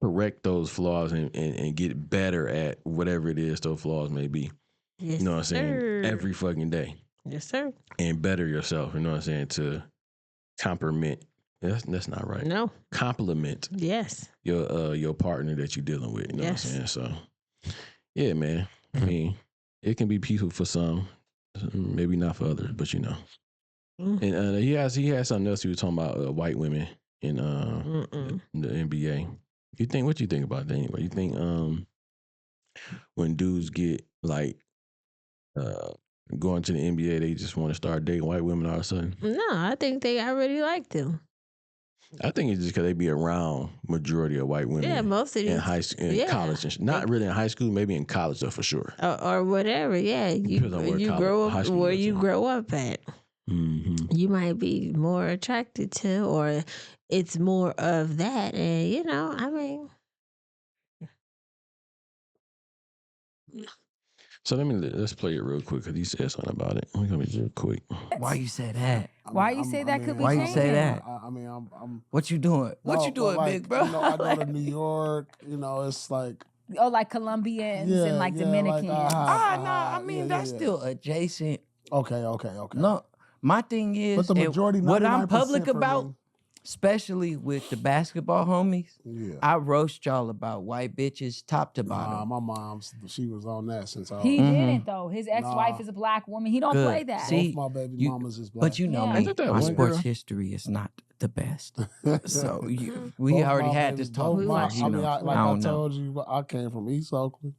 correct those flaws and get better at whatever it is those flaws may be. Yes, you know what I'm saying? Sir. Every fucking day. Yes, sir. And better yourself, you know what I'm saying? To compliment. That's not right. No. Compliment. Yes. Your partner that you're dealing with. You know what I'm saying? So, yeah, man. I mean, it can be peaceful for some, maybe not for others, but And he has something else he was talking about white women in the NBA. What you think about that anyway? You think when dudes get like going to the NBA, they just want to start dating white women all of a sudden? No, I think they already like them. I think it's just because they be around majority of white women. Yeah, most of these. In high school, in college. And not really in high school, maybe in college though, for sure. Or whatever, yeah. You grow up where you grow up at. Mm-hmm. You might be more attracted to, or it's more of that. And, I mean. So let's play it real quick because he said something about it. We're gonna be real quick. Why you say that? Why you say that could be Why changing? you say that? I'm What you doing? What you doing, like, big bro? I go to New York. It's like. Oh, like Colombians and like Dominicans. That's still adjacent. Okay. No, my thing is, but the majority, what I'm public for about, me. especially with the basketball homies, Yeah. I roast y'all about white bitches top to bottom. My mom, she was on that since I. He didn't though. His ex-wife is a black woman. He don't play that. See, both my baby mamas is black. But you know me, my sports history is not the best. So we already had this talk. I told you, I came from East Oakland,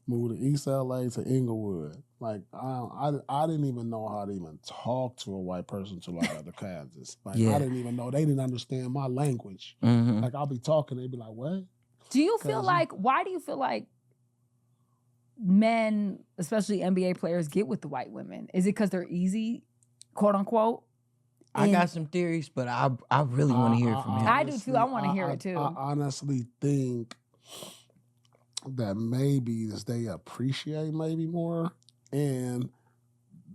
moved to East LA to Inglewood. Like I didn't even know how to even talk to a white person till I got to Kansas. Like I didn't even know, they didn't understand my language. Like I'll be talking, they'd be like, "What?" Do you feel like? Why do you feel like men, especially NBA players, get with the white women? Is it because they're easy, quote unquote? I got some theories, but I really want to hear it from him. I do too. I want to hear it too. I honestly think that maybe they appreciate maybe more and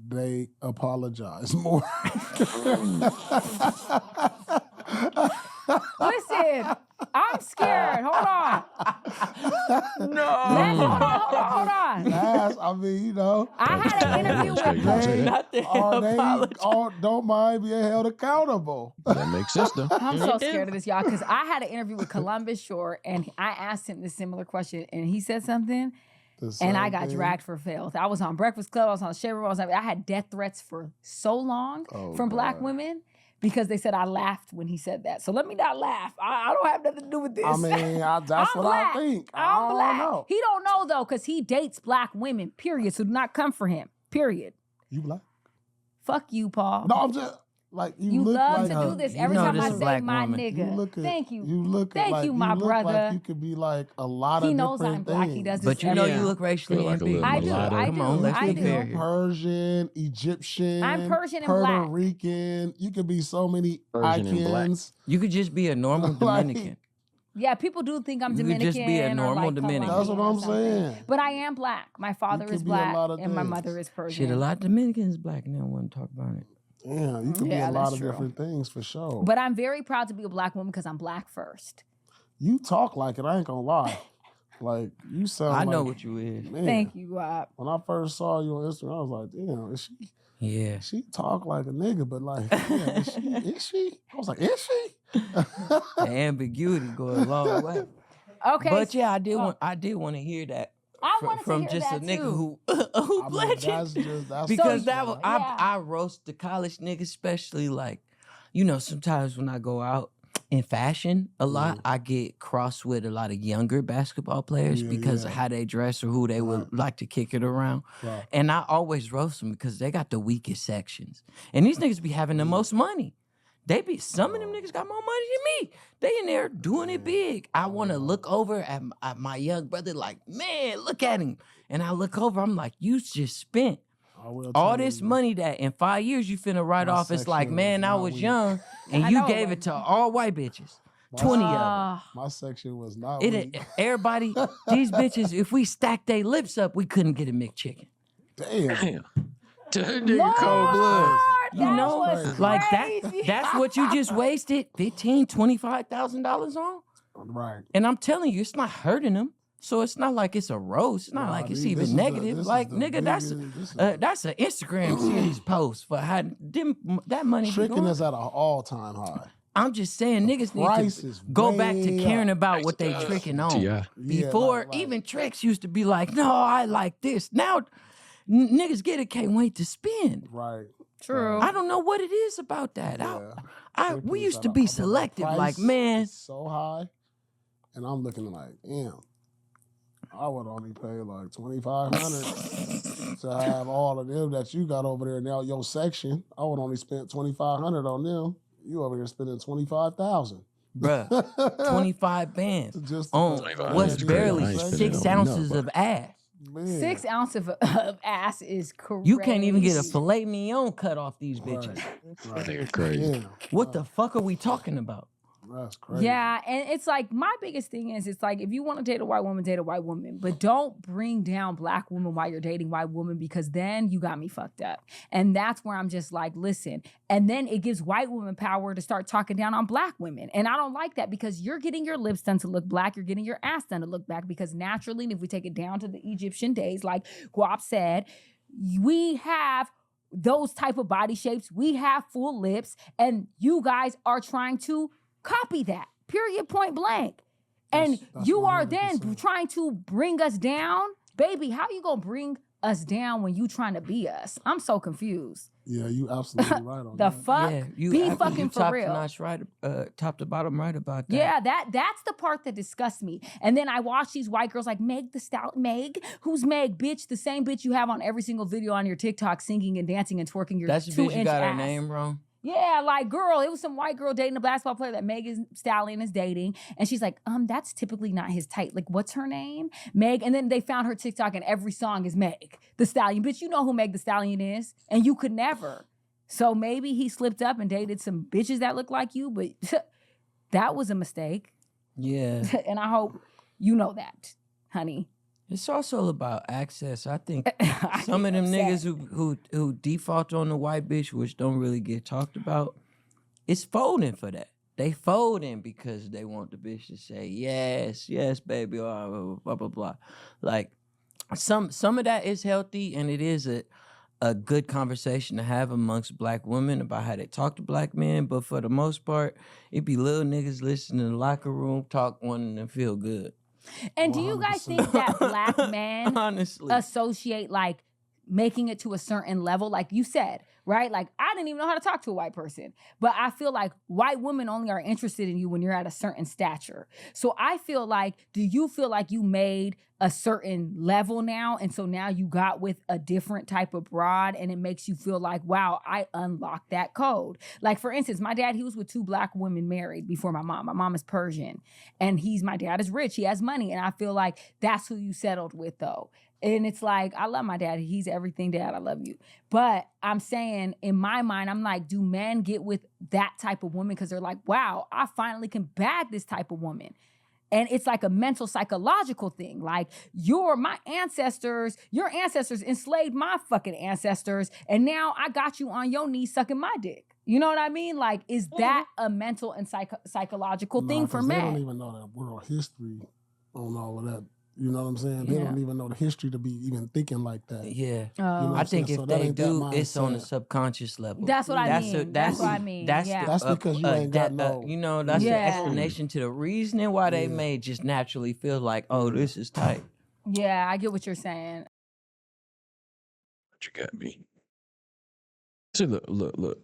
they apologize more. Listen, I'm scared. Hold on. No. Hold on. Yes, I mean, I had an interview with don't mind being held accountable. That makes sense, though. I'm so scared of this, y'all, because I had an interview with Columbus Short, and I asked him this similar question, and he said something And I got dragged for filth. I was on Breakfast Club. I was on Shea Room. I had death threats for so long from black women because they said I laughed when he said that. So let me not laugh. I don't have nothing to do with this. I mean, that's what black. I think. I'm black. Know. He don't know though because he dates black women, period. So do not come for him, period. You black? Fuck you, Paul. No, I'm just... Like you look love like to do this every time I say my woman. nigga. Thank you. You look Thank like, you, my brother. Like you could be like a lot of He knows different I'm black. things. He does this. But you know every you time. look racially Like a ambiguous. little I do. mulatto. I Come do. on, let's I be do. fair here. Persian, Egyptian, I'm Persian and Puerto black. Rican. You could be so many Persian and black. icons. You could just be a normal Like- Dominican. Yeah, people do think I'm You could Dominican. just be a or normal like Dominican. That's what Colombian or I'm something. saying. But I am black. My father could is be a black lot of and my things. mother is Persian. Shit, a lot of Dominicans black and they don't want to talk about it. Yeah, you could be Yeah, a lot that's of true. different things for sure. But I'm very proud to be a black woman because I'm black first. You talk like it. I ain't gonna lie. Like you sound. I know like, what you is. Man, Thank you, Rob. When I first saw you on Instagram, I was like, damn, is she? Yeah. She talk like a nigga, but like, yeah, is she? I was like, is she? The ambiguity go a long way. Okay. But yeah, I did want to hear that. I from, wanted to from hear just that a nigga too. who I black mean, chick. that's Because So, that was, yeah. I roast the college niggas, especially like, you know, sometimes when I go out in fashion a lot, I get cross with a lot of younger basketball players because of how they dress or who they would like to kick it around. Right. And I always roast them because they got the weakest sections. And these niggas be having the most money. Some of them niggas got more money than me. They in there doing it big. I want to look over at my young brother like, man, look at him. And I look over, I'm like, you just spent all this money that in 5 years you finna write off. It's like, man, I was young and you gave it to all white bitches. 20 of them. My section was not weak. Everybody, these bitches, if we stacked their lips up, we couldn't get a McChicken. Damn. That nigga cold blood. You know, like crazy. that's what you just wasted $25,000 on? Right. And I'm telling you, it's not hurting them. So it's not like it's a roast. It's not like it's even negative. Like, nigga, that's an Instagram series post for how that money be Tricking going. is at an all-time high. I'm just saying niggas need prices to go back to way caring up. about what they tricking on. Yeah. Before, like- even tricks used to be like, no, I like this. Now, niggas get it, can't wait to spend. Right. True. I don't know what it is about that. Yeah. We used to be selective. Like, Price man, is so high, and I'm looking like, damn, I would only pay like $2,500 to have all of them that you got over there now. Your section, I would only spend $2,500 on them. You over here spending $25,000. bruh, 25 bands Just on 25 what's is crazy. barely I ain't spending 6 no ounces but- of ass. Man. 6 ounces of ass is crazy. You can't even get a filet mignon cut off these bitches. That nigga crazy. Damn, What the fuck are we talking about? that's crazy. Yeah, and it's like my biggest thing is it's like if you want to date a white woman, but don't bring down black women while you're dating white women because then you got me fucked up. And that's where I'm just like, listen. And then it gives white women power to start talking down on black women. And I don't like that because you're getting your lips done to look black, you're getting your ass done to look black because naturally, and if we take it down to the Egyptian days, like Guap said, we have those type of body shapes, we have full lips, and you guys are trying to copy that, period, point blank. And That's you are then 100%. trying to bring us down. Baby, how you gonna bring us down when you trying to be us? I'm so confused. Yeah, you absolutely right on The that. fuck? Yeah, Be fucking for top real. to notch right, top to bottom right about that. Yeah, that's the part that disgusts me. And then I watch these white girls like Meg the Stout. Meg? Who's Meg? Bitch, the same bitch you have on every single video on your TikTok singing and dancing and twerking your That's the 2-inch bitch you got ass. her name wrong. Yeah, like, girl, it was some white girl dating a basketball player that Meg Stallion is dating. And she's like, that's typically not his type. Like, what's her name? Meg. And then they found her TikTok and every song is Meg the Stallion. Bitch, you know who Meg the Stallion is. And you could never. So maybe he slipped up and dated some bitches that look like you, but that was a mistake. Yeah. And I hope you know that, honey. It's also about access. I think I some of get them upset. niggas who default on the white bitch, which don't really get talked about, it's folding for that. They folding because they want the bitch to say, yes, yes, baby, blah, blah, blah, blah, blah. Like, some of that is healthy, and it is a good conversation to have amongst black women about how they talk to black men, but for the most part, it be little niggas listening in the locker room talk, wanting to feel good. And do you guys think that black men honestly associate like making it to a certain level, like you said, right? Like I didn't even know how to talk to a white person, but I feel like white women only are interested in you when you're at a certain stature. So I feel like, do you feel like you made a certain level now, and so now you got with a different type of broad, and it makes you feel like, wow, I unlocked that code? Like for instance, my dad, he was with 2 black women married before my mom. My mom is Persian, and my dad is rich, he has money, and I feel like that's who you settled with though. And it's like, I love my dad. He's everything, Dad. I love you. But I'm saying, in my mind, I'm like, do men get with that type of woman because they're like, wow, I finally can bag this type of woman? And it's like a mental, psychological thing. Like, your ancestors enslaved my fucking ancestors, and now I got you on your knees sucking my dick. You know what I mean? Like, is that a mental and psychological thing for men? They don't even know that world history on all of that. You know what I'm saying? They don't even know the history to be even thinking like that. Yeah. You know I think if so they do, it's on the subconscious level. That's what I mean. That's what I mean. That's because you ain't got no... that's the explanation to the reasoning why they may just naturally feel like, oh, this is tight. Yeah, I get what you're saying. What you got me? See, look.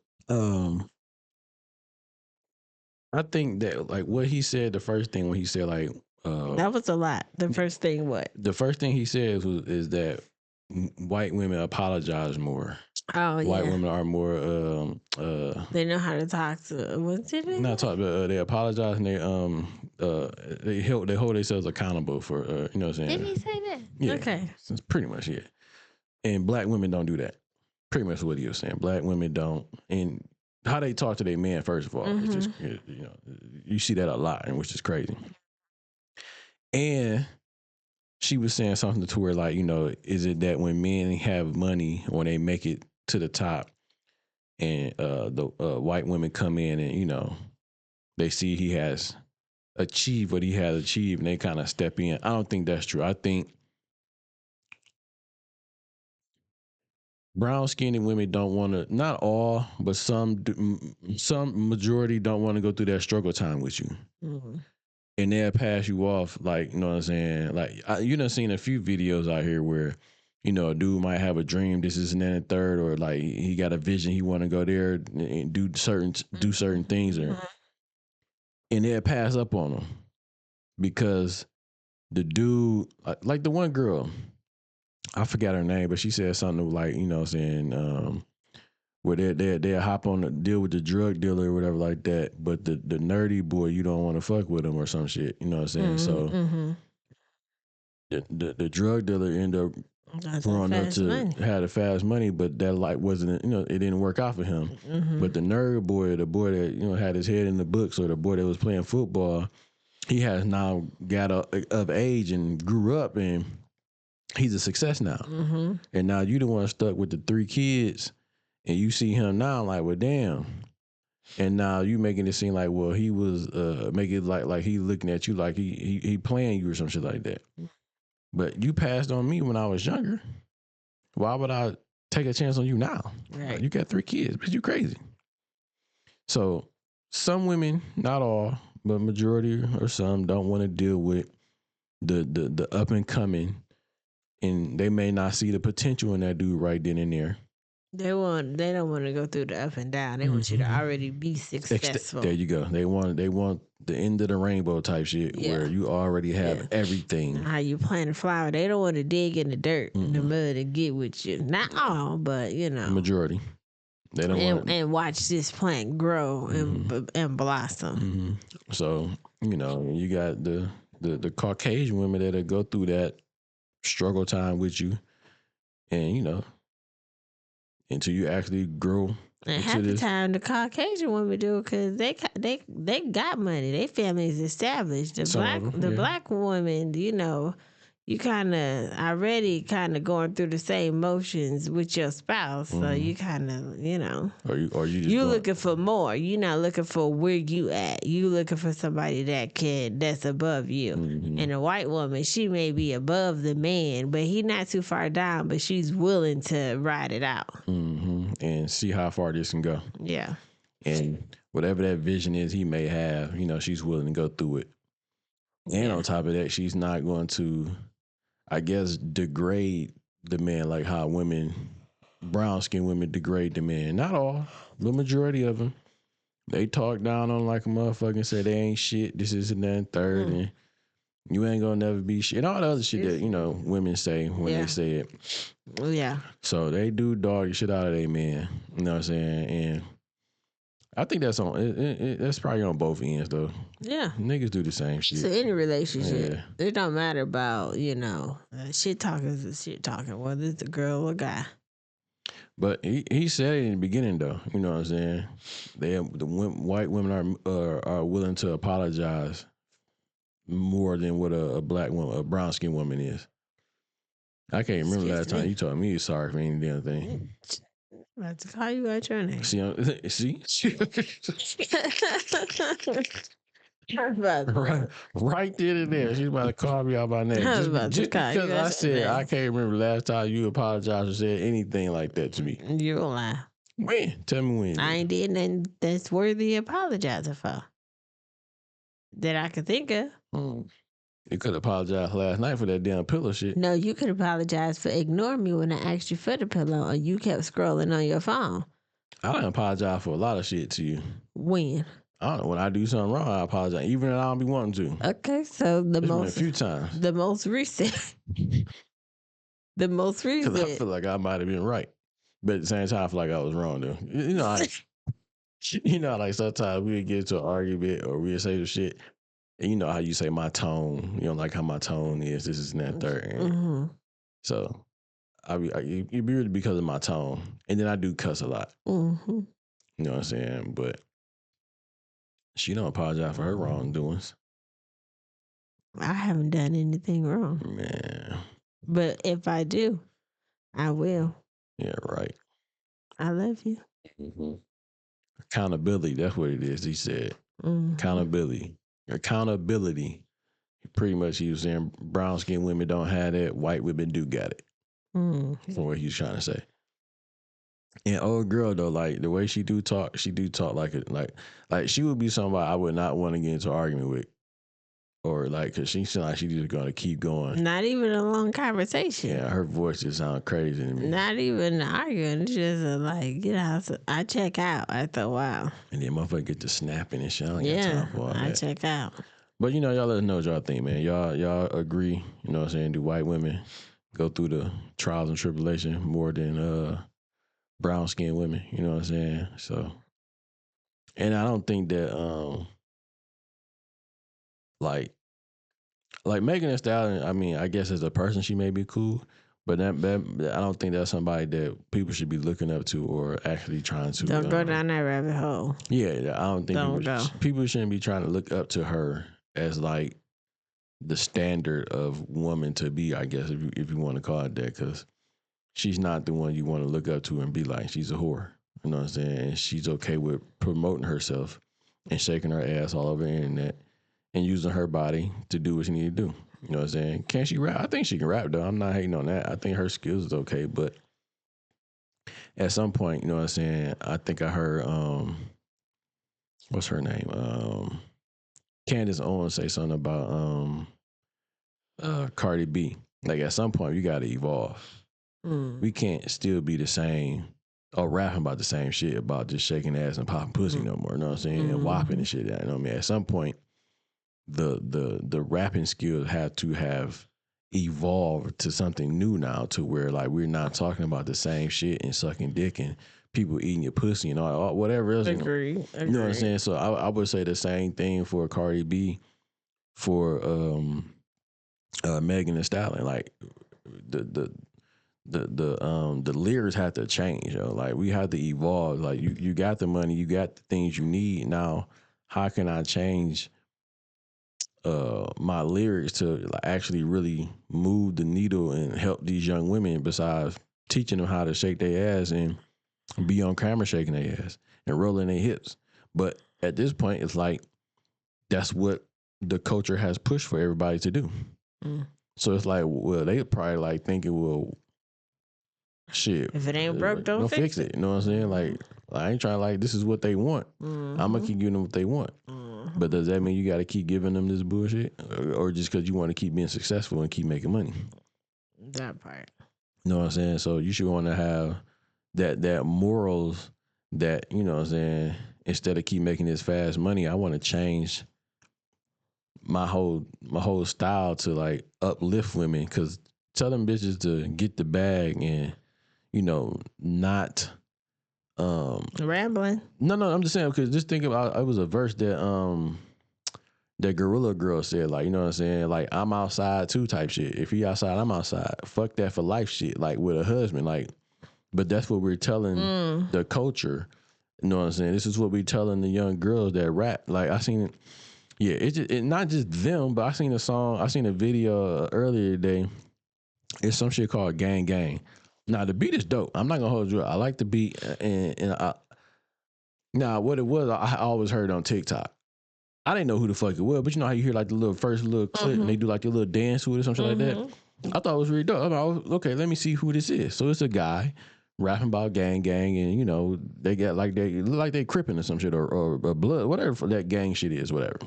I think that like what he said, the first thing when he said like, that was a lot. The first thing, what? The first thing he said is that white women apologize more. Oh, yeah. White women are more. They know how to talk to. What's it? Not talk, but they apologize and they hold themselves accountable for. You know what I'm saying? Did he say that? Yeah. Okay. That's pretty much it. And black women don't do that. Pretty much what he was saying. Black women don't. And how they talk to their men, first of all, it's just, you know, you see that a lot, and which is crazy. And she was saying something to her like, you know, is it that when men have money, when they make it to the top, and the white women come in and, you know, they see he has achieved what he has achieved and they kind of step in? I don't think that's true. I think brown skinned women don't want to, not all, but some majority don't want to go through that struggle time with you. Mm-hmm. And they'll pass you off, like, you know what I'm saying? Like, you done seen a few videos out here where, you know, a dude might have a dream, this is and then a third, or like he got a vision, he want to go there and do certain things, and they'll pass up on him because the dude, like the one girl, I forgot her name, but she said something like, you know what I'm saying, where they'll hop on the deal with the drug dealer or whatever like that, but the nerdy boy, you don't want to fuck with him or some shit, you know what I'm saying? So the drug dealer ended up growing up to have the fast money, but that like wasn't, you know, it didn't work out for him. But the nerd boy, the boy that, you know, had his head in the books, or the boy that was playing football, he has now got of age and grew up, and he's a success now. And now you the one stuck with the 3 kids, and you see him now like, well, damn. And now you making it seem like, well, he was make it like he looking at you like he playing you or some shit like that. But you passed on me when I was younger. Why would I take a chance on you now? Right. Like, you got 3 kids, but you crazy. So some women, not all, but majority or some, don't want to deal with the up and coming, and they may not see the potential in that dude right then and there. They don't want to go through the up and down. They want you to already be successful. There you go. They want the end of the rainbow type shit, where you already have everything. How you plant a flower. They don't want to dig in the dirt, in the mud, and get with you. Not all, but you know, the majority. They don't want and watch this plant grow and blossom. So, you know, you got the Caucasian women that go through that struggle time with you, and you know, until you actually grow. And half the time, the Caucasian women do, because they got money. Their family is established. The black woman, you know, you kind of already going through the same motions with your spouse, so you kind of, you know, or you looking for more. You're not looking for where you at. You looking for somebody that's above you. And a white woman, she may be above the man, but he not too far down, but she's willing to ride it out and see how far this can go. Yeah, and whatever that vision is he may have, you know, she's willing to go through it. And on top of that, she's not going to, I guess, degrade the man like how brown skinned women degrade the man. Not all, the majority of them. They talk down on like a motherfucker and say they ain't shit. This is and that and third, and you ain't gonna never be shit. And all the other shit that women say when they say it. Yeah. So they do dog shit out of their man. You know what I'm saying? And I think that's that's probably on both ends though. Yeah. Niggas do the same shit. So any relationship, it don't matter about shit talking is shit talking, whether it's a girl or a guy. But he said it in the beginning though. You know what I'm saying? White women are willing to apologize more than what a black woman, a brown skinned woman is. I can't remember last time you told me you're sorry for any damn thing. I'm about to call you out your name. See? Right then and there, she's about to call me out by name. Just because I said I can't remember last time you apologized or said anything like that to me. You're a lie. When? Tell me when. I ain't did nothing that's worthy of apologizing for. That I could think of. You could apologize last night for that damn pillow shit. No, you could apologize for ignoring me when I asked you for the pillow and you kept scrolling on your phone. I don't apologize for a lot of shit to you. When? I don't know. When I do something wrong, I apologize, even if I don't be wanting to. Okay, so It's been a few times. The most recent. Because I feel like I might have been right, but at the same time, I feel like I was wrong though. Like sometimes we would get into an argument or we would say the shit, and you know how you say my tone. You don't like how my tone is. This is that third. Mm-hmm. So it be really because of my tone, and then I do cuss a lot. Mm-hmm. You know what I'm saying? But she don't apologize for her wrongdoings. I haven't done anything wrong. Man. But if I do, I will. Yeah, right. I love you. Mm-hmm. Accountability, that's what it is, he said. Mm-hmm. Accountability. Pretty much he was saying brown skinned women don't have that, white women do got it. Mm-hmm. From what he was trying to say. And old girl though, like the way she do talk like she would be somebody I would not want to get into an argument with. Or like, cause she seems like she's just gonna keep going. Not even a long conversation. Yeah, her voice just sounds crazy to me. Not even arguing. It's just I check out after a while. And then motherfucker get to snapping and shit. I don't got time for all that. I check out. But y'all let us know what y'all think, man. Y'all agree, you know what I'm saying? Do white women go through the trials and tribulation more than brown skinned women? You know what I'm saying? So, and I don't think that like Megan Thee Stallion, I mean, I guess as a person she may be cool, but I don't think that's somebody that people should be looking up to or actually trying to. Don't go down that rabbit hole. Yeah, I don't think people shouldn't be trying to look up to her as like the standard of woman to be, I guess, if you want to call it that, because she's not the one you want to look up to and be like, she's a whore. You know what I'm saying? And she's okay with promoting herself and shaking her ass all over the internet and using her body to do what she need to do. You know what I'm saying? Can she rap? I think she can rap, though. I'm not hating on that. I think her skills is okay, but at some point, you know what I'm saying, I think I heard, what's her name? Candace Owens say something about Cardi B. Like, at some point, you got to evolve. We can't still be the same or rapping about the same shit about just shaking ass and popping pussy no more. You know what I'm saying? And whopping and shit. You know what I mean? At some point, the rapping skills have to have evolved to something new now, to where like we're not talking about the same shit and sucking dick and people eating your pussy and all whatever else. Agree. You know what I'm saying? So I would say the same thing for Cardi B, for Megan Thee Stallion. Like the lyrics have to change, yo. Like we have to evolve. Like you got the money, you got the things you need. Now, how can I change my lyrics to actually really move the needle and help these young women, besides teaching them how to shake their ass and be on camera shaking their ass and rolling their hips? But at this point, it's like that's what the culture has pushed for everybody to do. So it's like, well, they probably like thinking, well, shit, if it ain't broke, don't fix it. You know what I'm saying? Like I ain't trying to, like, this is what they want. I'm gonna keep giving them what they want. But does that mean you got to keep giving them this bullshit, or just because you want to keep being successful and keep making money? That part. You know what I'm saying? So you should want to have that morals that, you know what I'm saying, instead of keep making this fast money, I want to change my whole style to like uplift women, because tell them bitches to get the bag and, you know, not rambling. No, I'm just saying, because just think about, it was a verse that that Gorilla Girl said, like, you know what I'm saying, like, I'm outside too type shit. If he outside, I'm outside. Fuck that for life shit, like with a husband, like. But that's what we're telling the culture. You know what I'm saying? This is what we're telling the young girls that rap. Like, I seen it. Yeah, it not just them, but I seen a video earlier today. It's some shit called Gang Gang. Now, the beat is dope. I'm not gonna hold you up. I like the beat, now what it was, I always heard on TikTok. I didn't know who the fuck it was, but you know how you hear like the first little clip and they do like a little dance with it or something like that? I thought it was really dope. I'm like, okay, let me see who this is. So it's a guy rapping about gang, and you know, they got like they look like they crippin' or some shit or blood, whatever that gang shit is, whatever.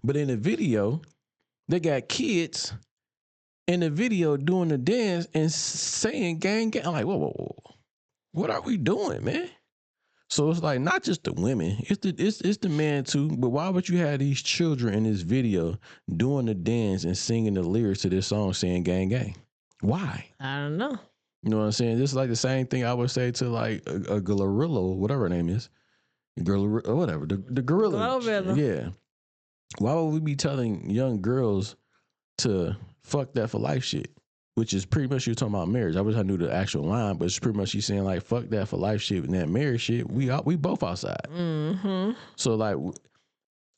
But in the video, they got kids in the video doing the dance and saying gang. I'm like, whoa. What are we doing, man? So it's like not just the women, it's the man too. But why would you have these children in this video doing the dance and singing the lyrics to this song saying gang gang? Why? I don't know. You know what I'm saying? This is like the same thing I would say to like a gorilla, whatever her name is, gorilla or whatever, the gorilla. Glorilla. Yeah. Why would we be telling young girls to fuck that for life shit? Which is pretty much, you're talking about marriage. I wish I knew the actual line, but it's pretty much she's saying like, fuck that for life shit and that marriage shit. We both outside. So like,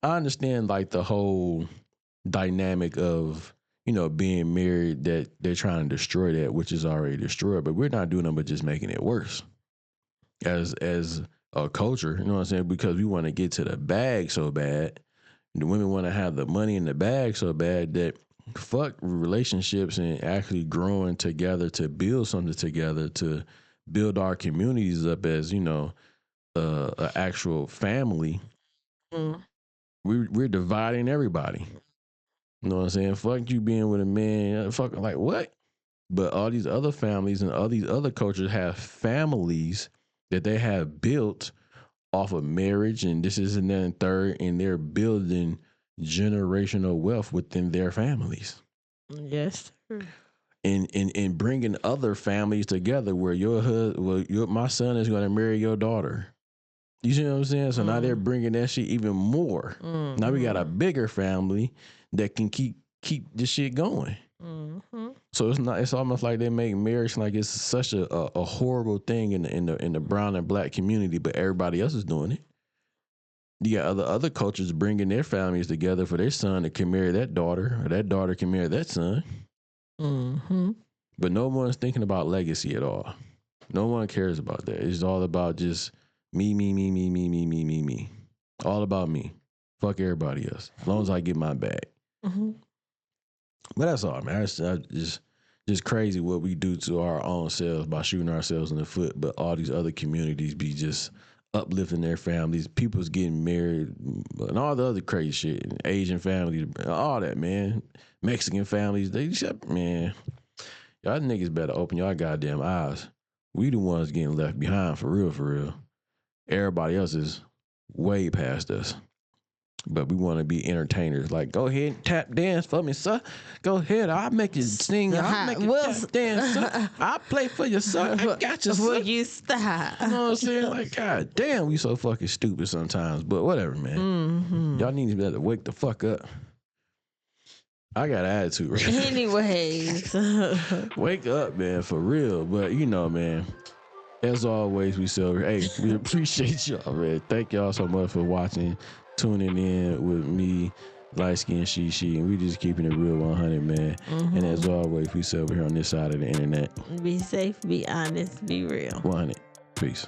I understand like the whole dynamic of, you know, being married, that they're trying to destroy that, which is already destroyed, but we're not doing them but just making it worse as a culture. You know what I'm saying? Because we want to get to the bag so bad. The women want to have the money in the bag so bad that fuck relationships and actually growing together to build something together, to build our communities up as, you know, an actual family. We're dividing everybody. You know what I'm saying? Fuck you being with a man. Fuck, like what? But all these other families and all these other cultures have families that they have built off of marriage and this is and that and third, and they're building generational wealth within their families. Yes. And bringing other families together where my son is going to marry your daughter. You see what I'm saying? So now they're bringing that shit even more. Now we got a bigger family that can keep this shit going. So it's almost like they make marriage like it's such a horrible thing in the brown and black community, but everybody else is doing it. You got other cultures bringing their families together for their son that can marry that daughter, or that daughter can marry that son. But no one's thinking about legacy at all. No one cares about that. It's all about just me. All about me. Fuck everybody else. As long as I get my bag. But that's all, man. It's just crazy what we do to our own selves by shooting ourselves in the foot. But all these other communities be just uplifting their families. People's getting married and all the other crazy shit. And Asian families, all that, man. Mexican families, man. Y'all niggas better open y'all goddamn eyes. We the ones getting left behind for real. Everybody else is way past us. But we want to be entertainers. Like, go ahead and tap dance for me, sir. Go ahead. I'll make you sing. I'll make you tap dance, sir. I'll play for you, sir. I got you, sir. Will you stop? You know what I'm saying? Like, god damn, we so fucking stupid sometimes. But whatever, man. Y'all need to be able to wake the fuck up. I got an attitude right now. Anyways. Wake up, man, for real. But, you know, man, as always, we appreciate y'all, man. Thank y'all so much for watching, tuning in with me, Light Skin She, and we just keeping it real 100, man. And as always, we say over here on this side of the internet. Be safe, be honest, be real. 100. Peace.